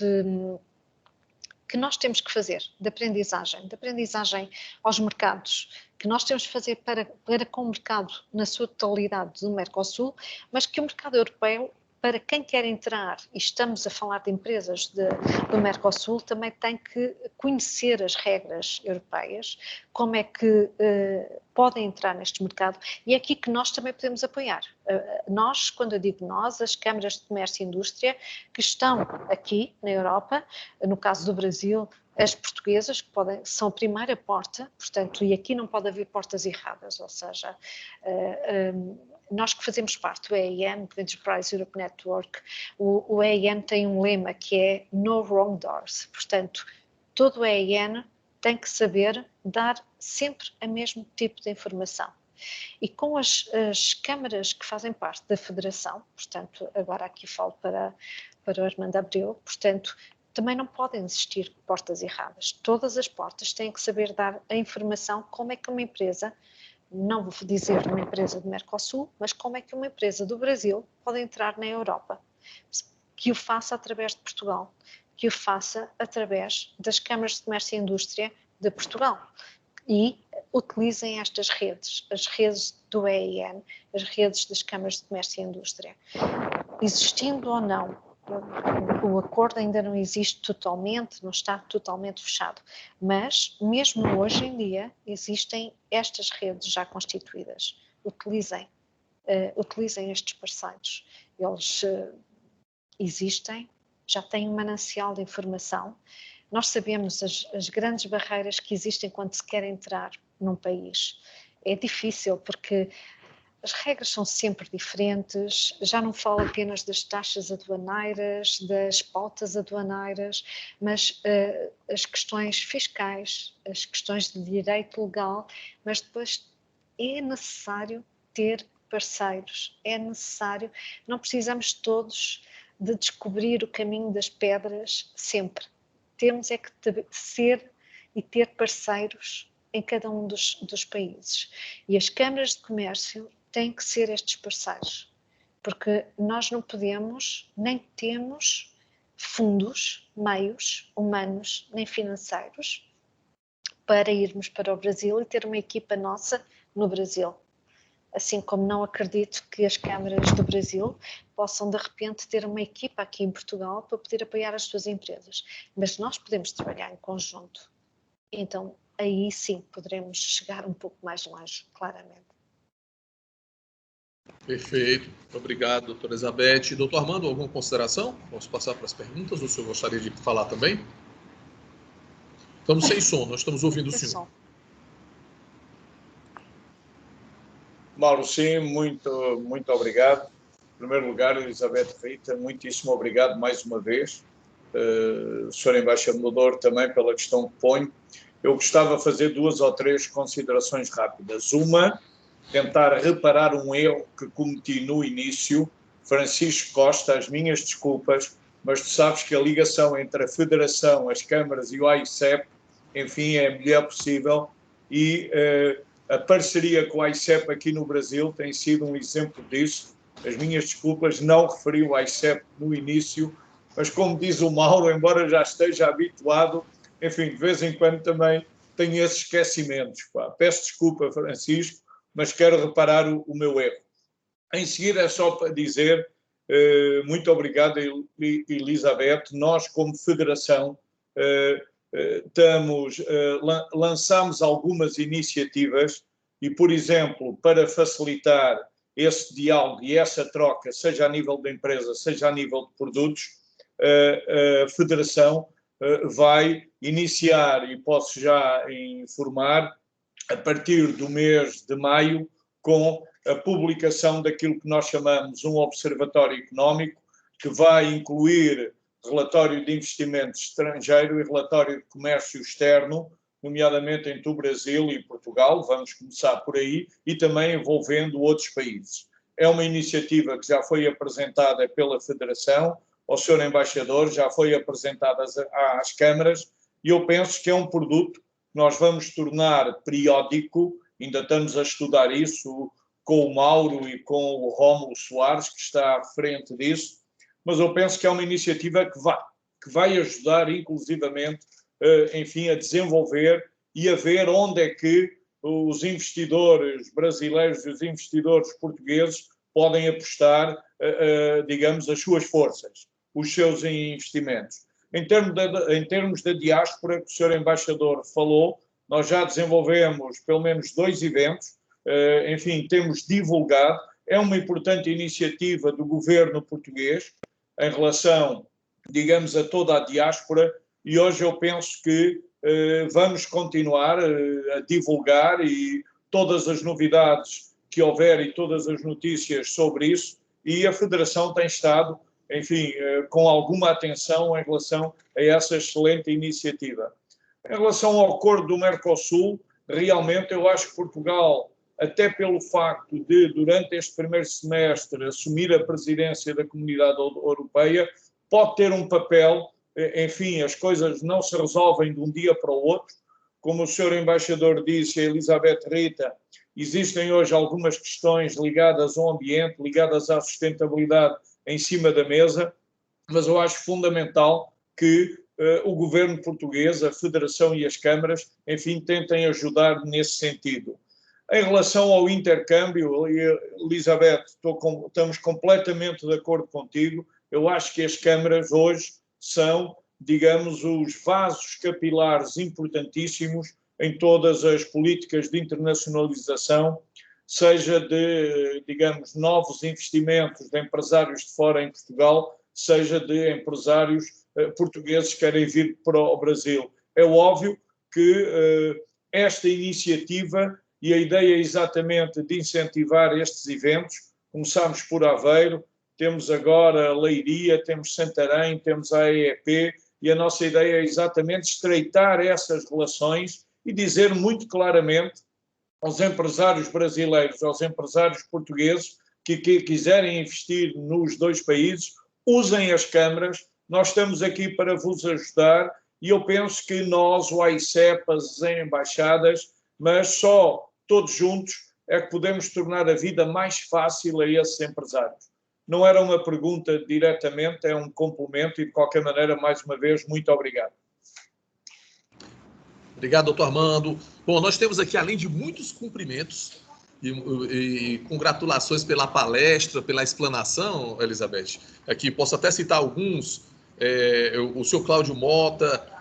que nós temos que fazer de aprendizagem aos mercados, que nós temos que fazer para com o mercado na sua totalidade do Mercosul, mas que o mercado europeu, para quem quer entrar, e estamos a falar de empresas do Mercosul, também tem que conhecer as regras europeias, como é que podem entrar neste mercado, e é aqui que nós também podemos apoiar. Nós, quando eu digo nós, as câmaras de comércio e indústria que estão aqui na Europa, no caso do Brasil, as portuguesas, que são a primeira porta, portanto, e aqui não pode haver portas erradas, ou seja, nós que fazemos parte do EIN, do Enterprise Europe Network, o EIN tem um lema que é No Wrong Doors, portanto, todo o EIN tem que saber dar sempre o mesmo tipo de informação. E com as câmaras que fazem parte da Federação, portanto, agora aqui falo para o Armando Abreu, portanto, também não podem existir portas erradas. Todas as portas têm que saber dar a informação como é que uma empresa, não vou dizer uma empresa do Mercosul, mas como é que uma empresa do Brasil pode entrar na Europa, que o faça através de Portugal, que o faça através das câmaras de comércio e indústria de Portugal. E utilizem estas redes, as redes do EIN, as redes das câmaras de comércio e indústria. Existindo ou não, o acordo ainda não existe totalmente, não está totalmente fechado, mas mesmo hoje em dia existem estas redes já constituídas. Utilizem estes parceiros. Eles existem, já têm um manancial de informação. Nós sabemos as grandes barreiras que existem quando se quer entrar num país. É difícil porque as regras são sempre diferentes, já não falo apenas das taxas aduaneiras, das pautas aduaneiras, mas as questões fiscais, as questões de direito legal, mas depois é necessário ter parceiros, é necessário, não precisamos todos de descobrir o caminho das pedras sempre. Temos é que ser e ter parceiros em cada um dos países. E as câmaras de comércio têm que ser estes parceiros, porque nós não podemos, nem temos fundos, meios humanos, nem financeiros, para irmos para o Brasil e ter uma equipa nossa no Brasil. Assim como não acredito que as câmaras do Brasil possam de repente ter uma equipa aqui em Portugal para poder apoiar as suas empresas. Mas nós podemos trabalhar em conjunto. Então, aí sim poderemos chegar um pouco mais longe, claramente. Perfeito. Muito obrigado, doutora Elizabeth. Doutor Armando, alguma consideração? Posso passar para as perguntas ou o senhor gostaria de falar também? Estamos sem som, nós estamos ouvindo o senhor. Mauro, sim, muito obrigado. Em primeiro lugar, Elizabeth Rita, muitíssimo obrigado mais uma vez. Sr. Embaixador, também pela questão que põe. Eu gostava de fazer 2 ou 3 considerações rápidas. Uma, tentar reparar um erro que cometi no início. Francisco Costa, as minhas desculpas, mas tu sabes que a ligação entre a Federação, as câmaras e o AICEP, enfim, é a melhor possível e a parceria com o AICEP aqui no Brasil tem sido um exemplo disso. As minhas desculpas, não referi o AICEP no início, mas como diz o Mauro, embora já esteja habituado, enfim, de vez em quando também tenho esses esquecimentos. Peço desculpa, Francisco, mas quero reparar o meu erro. Em seguida, é só para dizer muito obrigado, Elizabeth. Nós, como Federação, lançamos algumas iniciativas e, por exemplo, para facilitar esse diálogo e essa troca, seja a nível da empresa, seja a nível de produtos, a Federação vai iniciar, e posso já informar, a partir do mês de maio, com a publicação daquilo que nós chamamos um observatório económico, que vai incluir relatório de investimento estrangeiro e relatório de comércio externo, nomeadamente entre o Brasil e Portugal, vamos começar por aí, e também envolvendo outros países. É uma iniciativa que já foi apresentada pela Federação, ao Sr. Embaixador, já foi apresentada às câmaras, e eu penso que é um produto que nós vamos tornar periódico, ainda estamos a estudar isso com o Mauro e com o Rómulo Soares, que está à frente disso, mas eu penso que é uma iniciativa que vai ajudar, inclusivamente, enfim, a desenvolver e a ver onde é que os investidores brasileiros e os investidores portugueses podem apostar, digamos, as suas forças, os seus investimentos. Em termos da diáspora, que o Sr. Embaixador falou, nós já desenvolvemos pelo menos 2 eventos, enfim, temos divulgado, é uma importante iniciativa do governo português em relação, digamos, a toda a diáspora, e hoje eu penso que vamos continuar a divulgar e todas as novidades que houver e todas as notícias sobre isso, e a Federação tem estado, enfim, com alguma atenção em relação a essa excelente iniciativa. Em relação ao acordo do Mercosul, realmente eu acho que Portugal, até pelo facto de, durante este primeiro semestre, assumir a presidência da Comunidade Europeia, pode ter um papel, enfim, as coisas não se resolvem de um dia para o outro. Como o Sr. Embaixador disse, a Elizabeth Rita, existem hoje algumas questões ligadas ao ambiente, ligadas à sustentabilidade em cima da mesa, mas eu acho fundamental que o governo português, a Federação e as câmaras, enfim, tentem ajudar nesse sentido. Em relação ao intercâmbio, Elizabeth, estamos completamente de acordo contigo. Eu acho que as câmaras hoje são, digamos, os vasos capilares importantíssimos em todas as políticas de internacionalização, seja de, digamos, novos investimentos de empresários de fora em Portugal, seja de empresários portugueses que querem vir para o Brasil. É óbvio que esta iniciativa e a ideia exatamente de incentivar estes eventos, começámos por Aveiro, temos agora Leiria, temos Santarém, temos a AEP, e a nossa ideia é exatamente estreitar essas relações e dizer muito claramente aos empresários brasileiros, aos empresários portugueses que quiserem investir nos dois países, usem as câmaras, nós estamos aqui para vos ajudar e eu penso que nós, o AICEP, as embaixadas, mas só todos juntos é que podemos tornar a vida mais fácil a esses empresários. Não era uma pergunta diretamente, é um complemento e, de qualquer maneira, mais uma vez, muito obrigado. Obrigado, doutor Armando. Bom, nós temos aqui, além de muitos cumprimentos e congratulações pela palestra, pela explanação, Elizabeth, aqui posso até citar alguns, o senhor Cláudio Mota,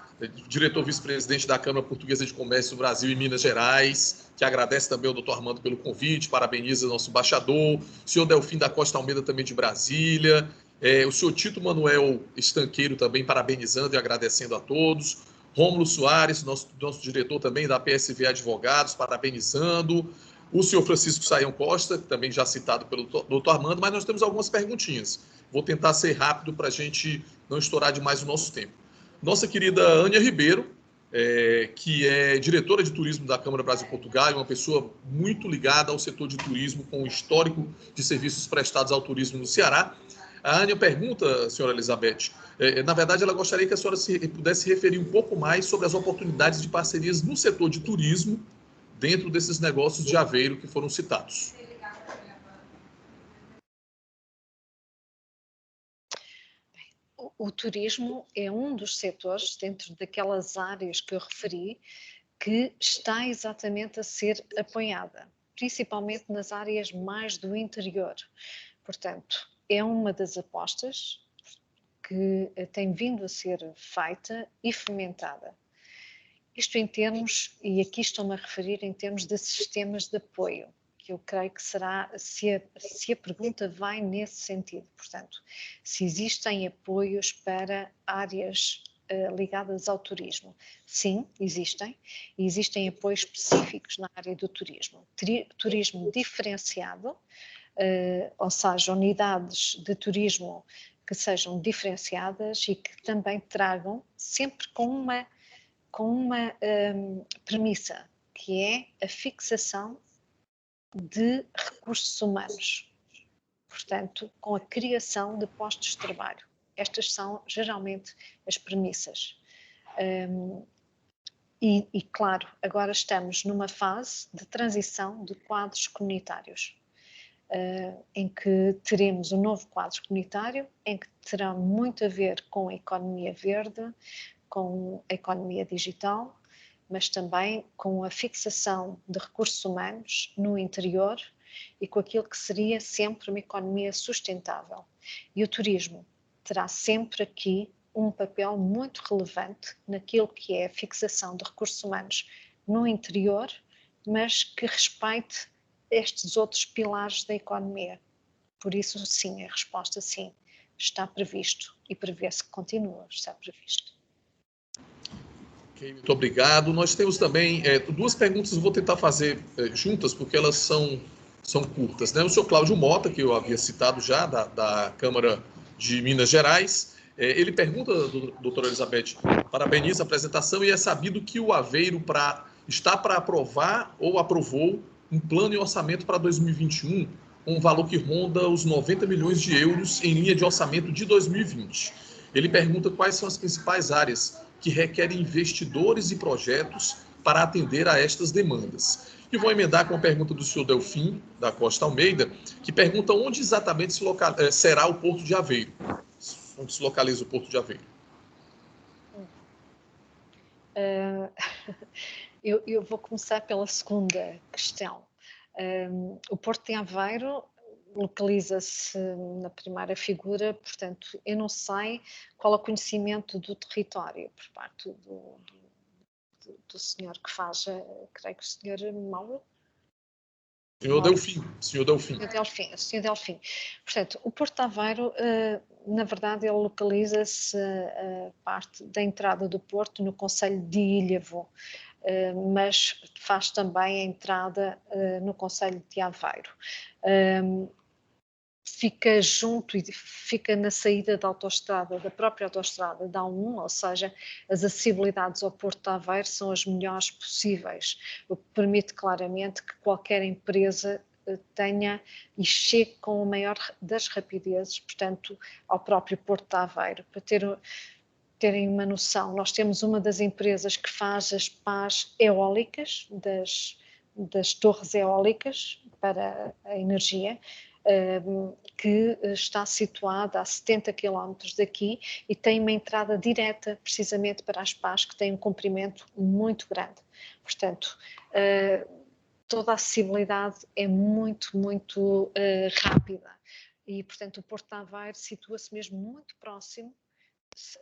diretor vice-presidente da Câmara Portuguesa de Comércio do Brasil e Minas Gerais, que agradece também ao doutor Armando pelo convite, parabeniza o nosso embaixador, o senhor Delfim da Costa Almeida também de Brasília, o senhor Tito Manuel Estanqueiro também parabenizando e agradecendo a todos, Rômulo Soares, nosso diretor também da PSV Advogados, parabenizando, o senhor Francisco Saião Costa, também já citado pelo doutor Armando, mas nós temos algumas perguntinhas. Vou tentar ser rápido para a gente não estourar demais o nosso tempo. Nossa querida Ânia Ribeiro, que é diretora de turismo da Câmara Brasil-Portugal, uma pessoa muito ligada ao setor de turismo, com o histórico de serviços prestados ao turismo no Ceará. A Ânia pergunta, senhora Elizabeth, na verdade ela gostaria que a senhora pudesse referir um pouco mais sobre as oportunidades de parcerias no setor de turismo, dentro desses negócios de Aveiro que foram citados. O turismo é um dos setores, dentro daquelas áreas que eu referi, que está exatamente a ser apoiada, principalmente nas áreas mais do interior. Portanto, é uma das apostas que tem vindo a ser feita e fomentada. Isto em termos, e aqui estou-me a referir em termos de sistemas de apoio, que eu creio que será, se a pergunta vai nesse sentido. Portanto, se existem apoios para áreas ligadas ao turismo. Sim, existem. E existem apoios específicos na área do turismo. Turismo diferenciado, ou seja, unidades de turismo que sejam diferenciadas e que também tragam, sempre com uma premissa, que é a fixação de recursos humanos, portanto, com a criação de postos de trabalho. Estas são, geralmente, as premissas. E, claro, agora estamos numa fase de transição de quadros comunitários, em que teremos um novo quadro comunitário, em que terá muito a ver com a economia verde, com a economia digital, mas também com a fixação de recursos humanos no interior e com aquilo que seria sempre uma economia sustentável. E o turismo terá sempre aqui um papel muito relevante naquilo que é a fixação de recursos humanos no interior, mas que respeite estes outros pilares da economia. Por isso, sim, a resposta sim, está previsto e prevê-se que continua a estar previsto. Ok, muito obrigado. Nós temos também duas perguntas, vou tentar fazer juntas, porque elas são curtas, né? O senhor Cláudio Mota, que eu havia citado já, da Câmara de Minas Gerais, ele pergunta, doutora Elizabeth, parabeniza a apresentação e é sabido que o Aveiro está para aprovar ou aprovou um plano e orçamento para 2021, com um valor que ronda os 90 milhões de euros em linha de orçamento de 2020. Ele pergunta quais são as principais áreas que requerem investidores e projetos para atender a estas demandas. E vou emendar com a pergunta do senhor Delfim, da Costa Almeida, que pergunta onde exatamente será o Porto de Aveiro. Onde se localiza o Porto de Aveiro? Eu vou começar pela segunda questão. O Porto de Aveiro localiza-se na primeira figura, portanto, eu não sei qual é o conhecimento do território por parte do senhor que faz, creio que o senhor Mauro. Senhor Delfim. Senhor Delfim. Portanto, o Porto de Aveiro, na verdade, ele localiza-se parte da entrada do Porto no concelho de Ilhavo, mas faz também a entrada no concelho de Aveiro. Fica junto e fica na saída da autoestrada, da própria autoestrada da A1, ou seja, as acessibilidades ao Porto de Aveiro são as melhores possíveis, o que permite claramente que qualquer empresa tenha e chegue com a maior das rapidezes, portanto, ao próprio Porto de Aveiro. Para terem uma noção, nós temos uma das empresas que faz as pás eólicas, das torres eólicas para a energia, que está situada a 70 km daqui e tem uma entrada direta precisamente para as pás, que tem um comprimento muito grande. Portanto, toda a acessibilidade é muito rápida e, portanto, o Porto de Aveiro situa-se mesmo muito próximo,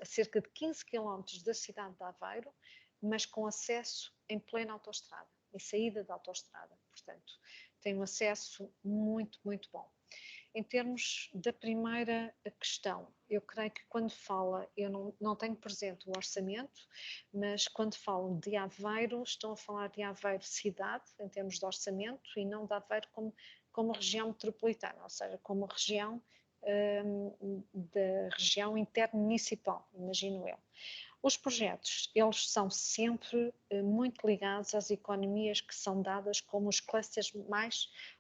a cerca de 15 km da cidade de Aveiro, mas com acesso em plena autoestrada, em saída da autoestrada. Portanto, tem um acesso muito bom. Em termos da primeira questão, eu creio que quando fala, eu não tenho presente o orçamento, mas quando falam de Aveiro, estão a falar de Aveiro cidade, em termos de orçamento, e não de Aveiro como região metropolitana, ou seja, como região da região intermunicipal, imagino eu. Os projetos, eles são sempre muito ligados às economias que são dadas como os clusters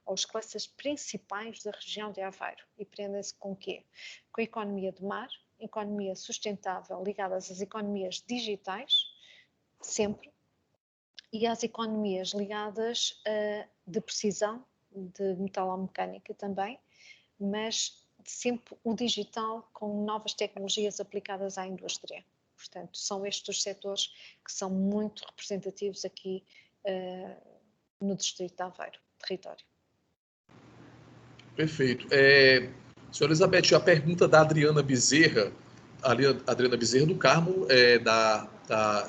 os clusters principais da região de Aveiro. E prendem-se com o quê? Com a economia do mar, economia sustentável ligadas às economias digitais, sempre, e às economias ligadas de precisão, de metalomecânica também, mas sempre o digital com novas tecnologias aplicadas à indústria. Portanto, são estes os setores que são muito representativos aqui no distrito de Aveiro, território. Perfeito. Senhora Elizabeth, a pergunta da Adriana Bezerra do Carmo,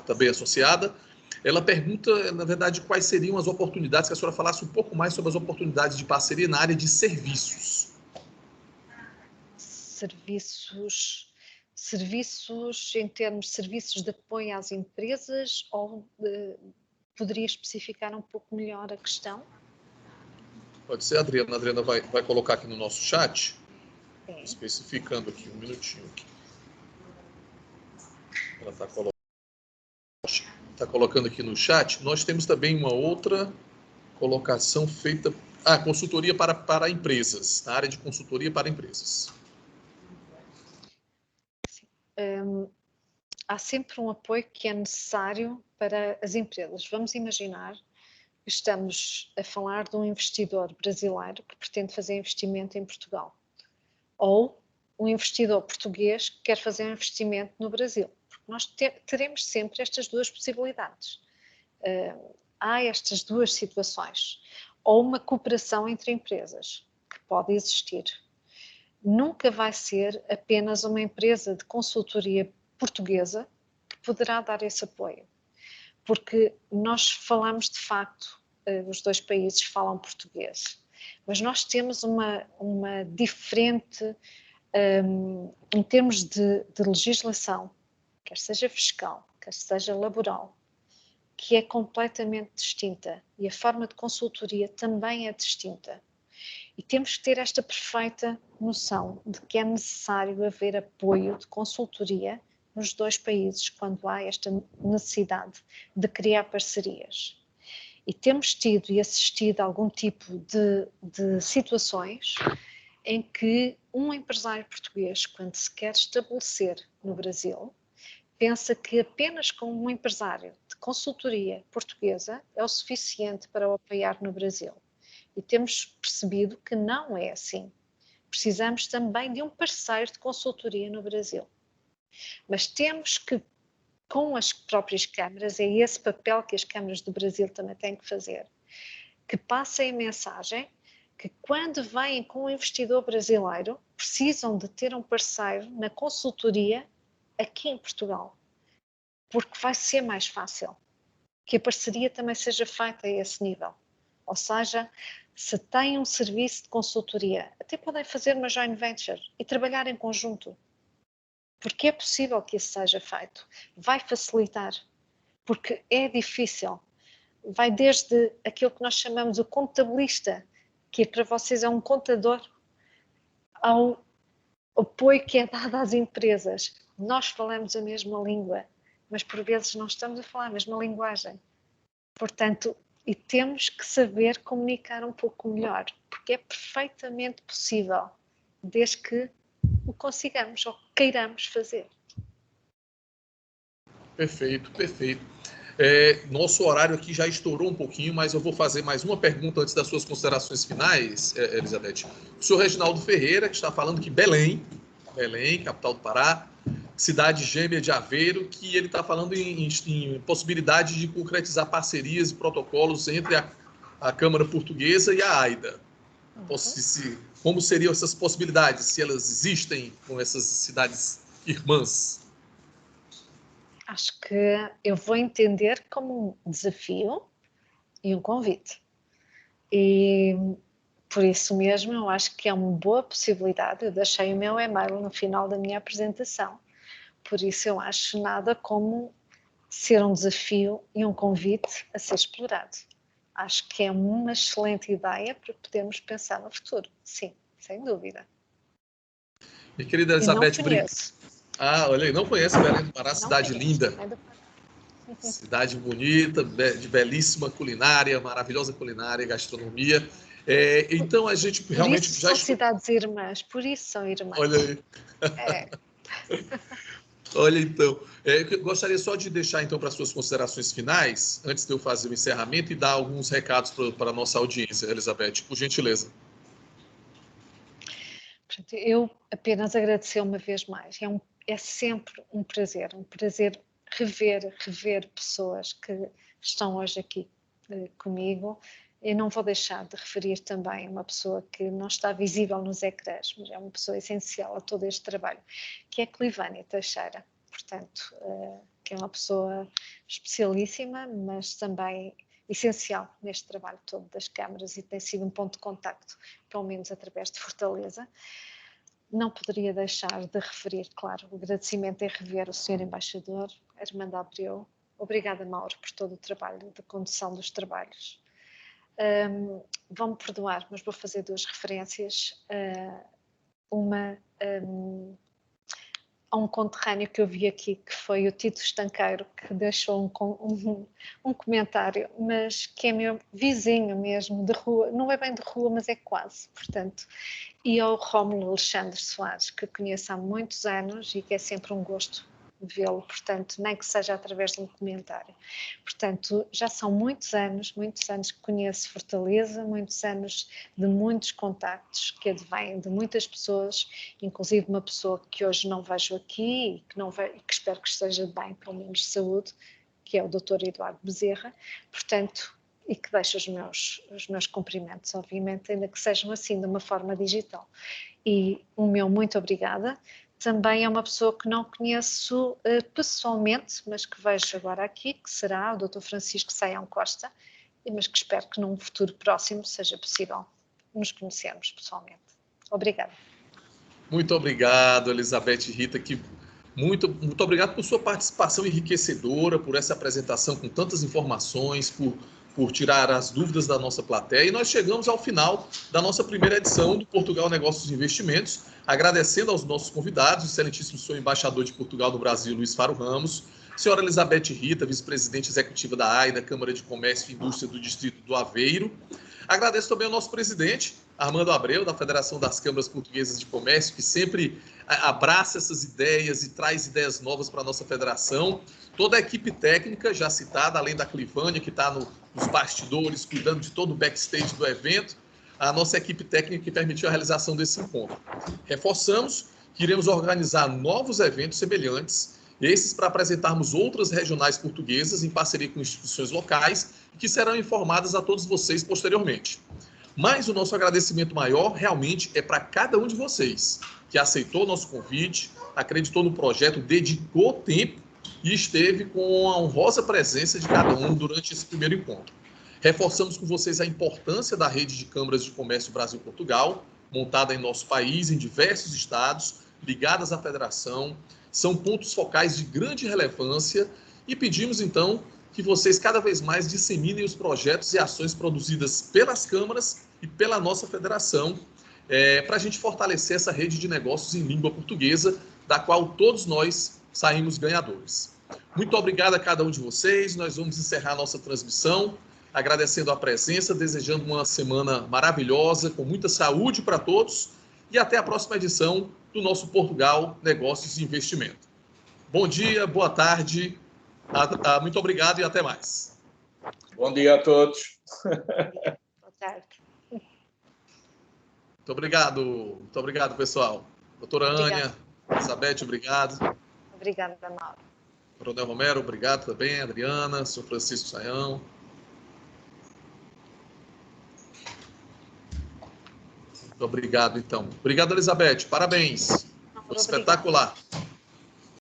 também associada, ela pergunta, na verdade, quais seriam as oportunidades, que a senhora falasse um pouco mais sobre as oportunidades de parceria na área de serviços. Serviços em termos de serviços de apoio às empresas, ou poderia especificar um pouco melhor a questão? Pode ser, Adriana. A Adriana vai colocar aqui no nosso chat, especificando aqui, um minutinho. Ela está colocando aqui no chat. Nós temos também uma outra colocação feita... consultoria para empresas, na área de consultoria para empresas. Há sempre um apoio que é necessário para as empresas. Vamos imaginar que estamos a falar de um investidor brasileiro que pretende fazer investimento em Portugal, ou um investidor português que quer fazer um investimento no Brasil, porque nós teremos sempre estas duas possibilidades. Há estas duas situações, ou uma cooperação entre empresas, que pode existir. Nunca vai ser apenas uma empresa de consultoria portuguesa que poderá dar esse apoio, porque nós falamos de facto, os dois países falam português, mas nós temos uma diferente, em termos de legislação, quer seja fiscal, quer seja laboral, que é completamente distinta, e a forma de consultoria também é distinta. E temos que ter esta perfeita noção de que é necessário haver apoio de consultoria nos dois países quando há esta necessidade de criar parcerias. E temos tido e assistido a algum tipo de situações em que um empresário português, quando se quer estabelecer no Brasil, pensa que apenas com um empresário de consultoria portuguesa é o suficiente para o apoiar no Brasil. E temos percebido que não é assim. Precisamos também de um parceiro de consultoria no Brasil. Mas temos que com as próprias câmaras, é esse papel que as câmaras do Brasil também têm que fazer, que passem a mensagem que quando vêm com um investidor brasileiro, precisam de ter um parceiro na consultoria aqui em Portugal, porque vai ser mais fácil que a parceria também seja feita a esse nível. Ou seja, se têm um serviço de consultoria, até podem fazer uma joint venture e trabalhar em conjunto, porque é possível que isso seja feito. Vai facilitar, porque é difícil. Vai desde aquilo que nós chamamos o contabilista, que para vocês é um contador, ao apoio que é dado às empresas. Nós falamos a mesma língua, mas por vezes não estamos a falar a mesma linguagem. Portanto, e temos que saber comunicar um pouco melhor, porque é perfeitamente possível, desde que o consigamos ou queiramos fazer. Perfeito, perfeito. Nosso horário aqui já estourou um pouquinho, mas eu vou fazer mais uma pergunta antes das suas considerações finais, Elizabeth. O senhor Reginaldo Ferreira, que está falando que Belém, capital do Pará, cidade gêmea de Aveiro, que ele está falando em possibilidade de concretizar parcerias e protocolos entre a Câmara Portuguesa e a AIDA. Como seriam essas possibilidades, se elas existem com essas cidades irmãs? Acho que eu vou entender como um desafio e um convite. E por isso mesmo eu acho que é uma boa possibilidade. Eu deixei o meu e-mail no final da minha apresentação. Por isso eu acho nada como ser um desafio e um convite a ser explorado. Acho que é uma excelente ideia para podermos pensar no futuro. Sim, sem dúvida. Minha querida Elizabeth Brito. Olha aí, não conhece Belém do Pará, cidade linda. Cidade bonita, de belíssima culinária, maravilhosa culinária, gastronomia. Então a gente realmente já... São cidades irmãs, por isso são irmãs. Olha aí. Olha, então, eu gostaria só de deixar, então, para as suas considerações finais, antes de eu fazer o encerramento e dar alguns recados para a nossa audiência, Elizabeth, por gentileza. Eu apenas agradecer uma vez mais. É sempre um prazer rever pessoas que estão hoje aqui comigo. Eu não vou deixar de referir também uma pessoa que não está visível nos ecrãs, mas é uma pessoa essencial a todo este trabalho, que é Clivânia Teixeira, portanto, que é uma pessoa especialíssima, mas também essencial neste trabalho todo das câmaras e tem sido um ponto de contacto, pelo menos através de Fortaleza. Não poderia deixar de referir, claro, o agradecimento em rever o Sr. Embaixador, Armando Abreu. Obrigada, Mauro, por todo o trabalho de condução dos trabalhos. Vão-me perdoar, mas vou fazer duas referências. Uma a um conterrâneo que eu vi aqui, que foi o Tito Estanqueiro, que deixou um comentário, mas que é meu vizinho mesmo, de rua, não é bem de rua, mas é quase, portanto. E ao Rómulo Alexandre Soares, que conheço há muitos anos e que é sempre um gosto vê-lo, portanto, nem que seja através de um comentário. Portanto, já são muitos anos que conheço Fortaleza, muitos anos de muitos contactos que advêm de muitas pessoas, inclusive uma pessoa que hoje não vejo aqui e que espero que esteja bem, pelo menos de saúde, que é o Dr. Eduardo Bezerra, portanto, e que deixo os meus cumprimentos, obviamente, ainda que sejam assim, de uma forma digital. E o meu muito obrigada. Também é uma pessoa que não conheço pessoalmente, mas que vejo agora aqui, que será o Dr. Francisco Saião Costa, mas que espero que num futuro próximo seja possível nos conhecermos pessoalmente. Obrigada. Muito obrigado, Elizabeth Rita, muito obrigado por sua participação enriquecedora, por essa apresentação com tantas informações, por tirar as dúvidas da nossa plateia. E nós chegamos ao final da nossa primeira edição do Portugal Negócios e Investimentos, agradecendo aos nossos convidados, o excelentíssimo senhor embaixador de Portugal no Brasil, Luís Faro Ramos, senhora Elizabeth Rita, vice-presidente executiva da AIDA, Câmara de Comércio e Indústria do Distrito do Aveiro. Agradeço também ao nosso presidente, Armando Abreu, da Federação das Câmaras Portuguesas de Comércio, que sempre abraça essas ideias e traz ideias novas para a nossa federação. Toda a equipe técnica já citada, além da Clivânia, que está nos bastidores, cuidando de todo o backstage do evento, a nossa equipe técnica que permitiu a realização desse encontro. Reforçamos que iremos organizar novos eventos semelhantes Esses para apresentarmos outras regionais portuguesas em parceria com instituições locais que serão informadas a todos vocês posteriormente. Mas o nosso agradecimento maior realmente é para cada um de vocês que aceitou o nosso convite, acreditou no projeto, dedicou tempo e esteve com a honrosa presença de cada um durante esse primeiro encontro. Reforçamos com vocês a importância da rede de câmaras de comércio Brasil-Portugal, montada em nosso país, em diversos estados, ligadas à federação. São pontos focais de grande relevância e pedimos, então, que vocês cada vez mais disseminem os projetos e ações produzidas pelas câmaras e pela nossa federação, para a gente fortalecer essa rede de negócios em língua portuguesa, da qual todos nós saímos ganhadores. Muito obrigado a cada um de vocês. Nós vamos encerrar a nossa transmissão, agradecendo a presença, desejando uma semana maravilhosa, com muita saúde para todos, e até a próxima edição do nosso Portugal Negócios e Investimento. Bom dia, boa tarde, muito obrigado e até mais. Bom dia a todos. Boa tarde. Muito obrigado, pessoal. Doutora Ânia, Elizabeth, obrigado. Obrigada, Mauro. Coronel Romero, obrigado também. Adriana, senhor Francisco Saião. Muito obrigado, então. Obrigado, Elizabeth. Parabéns. Foi espetacular.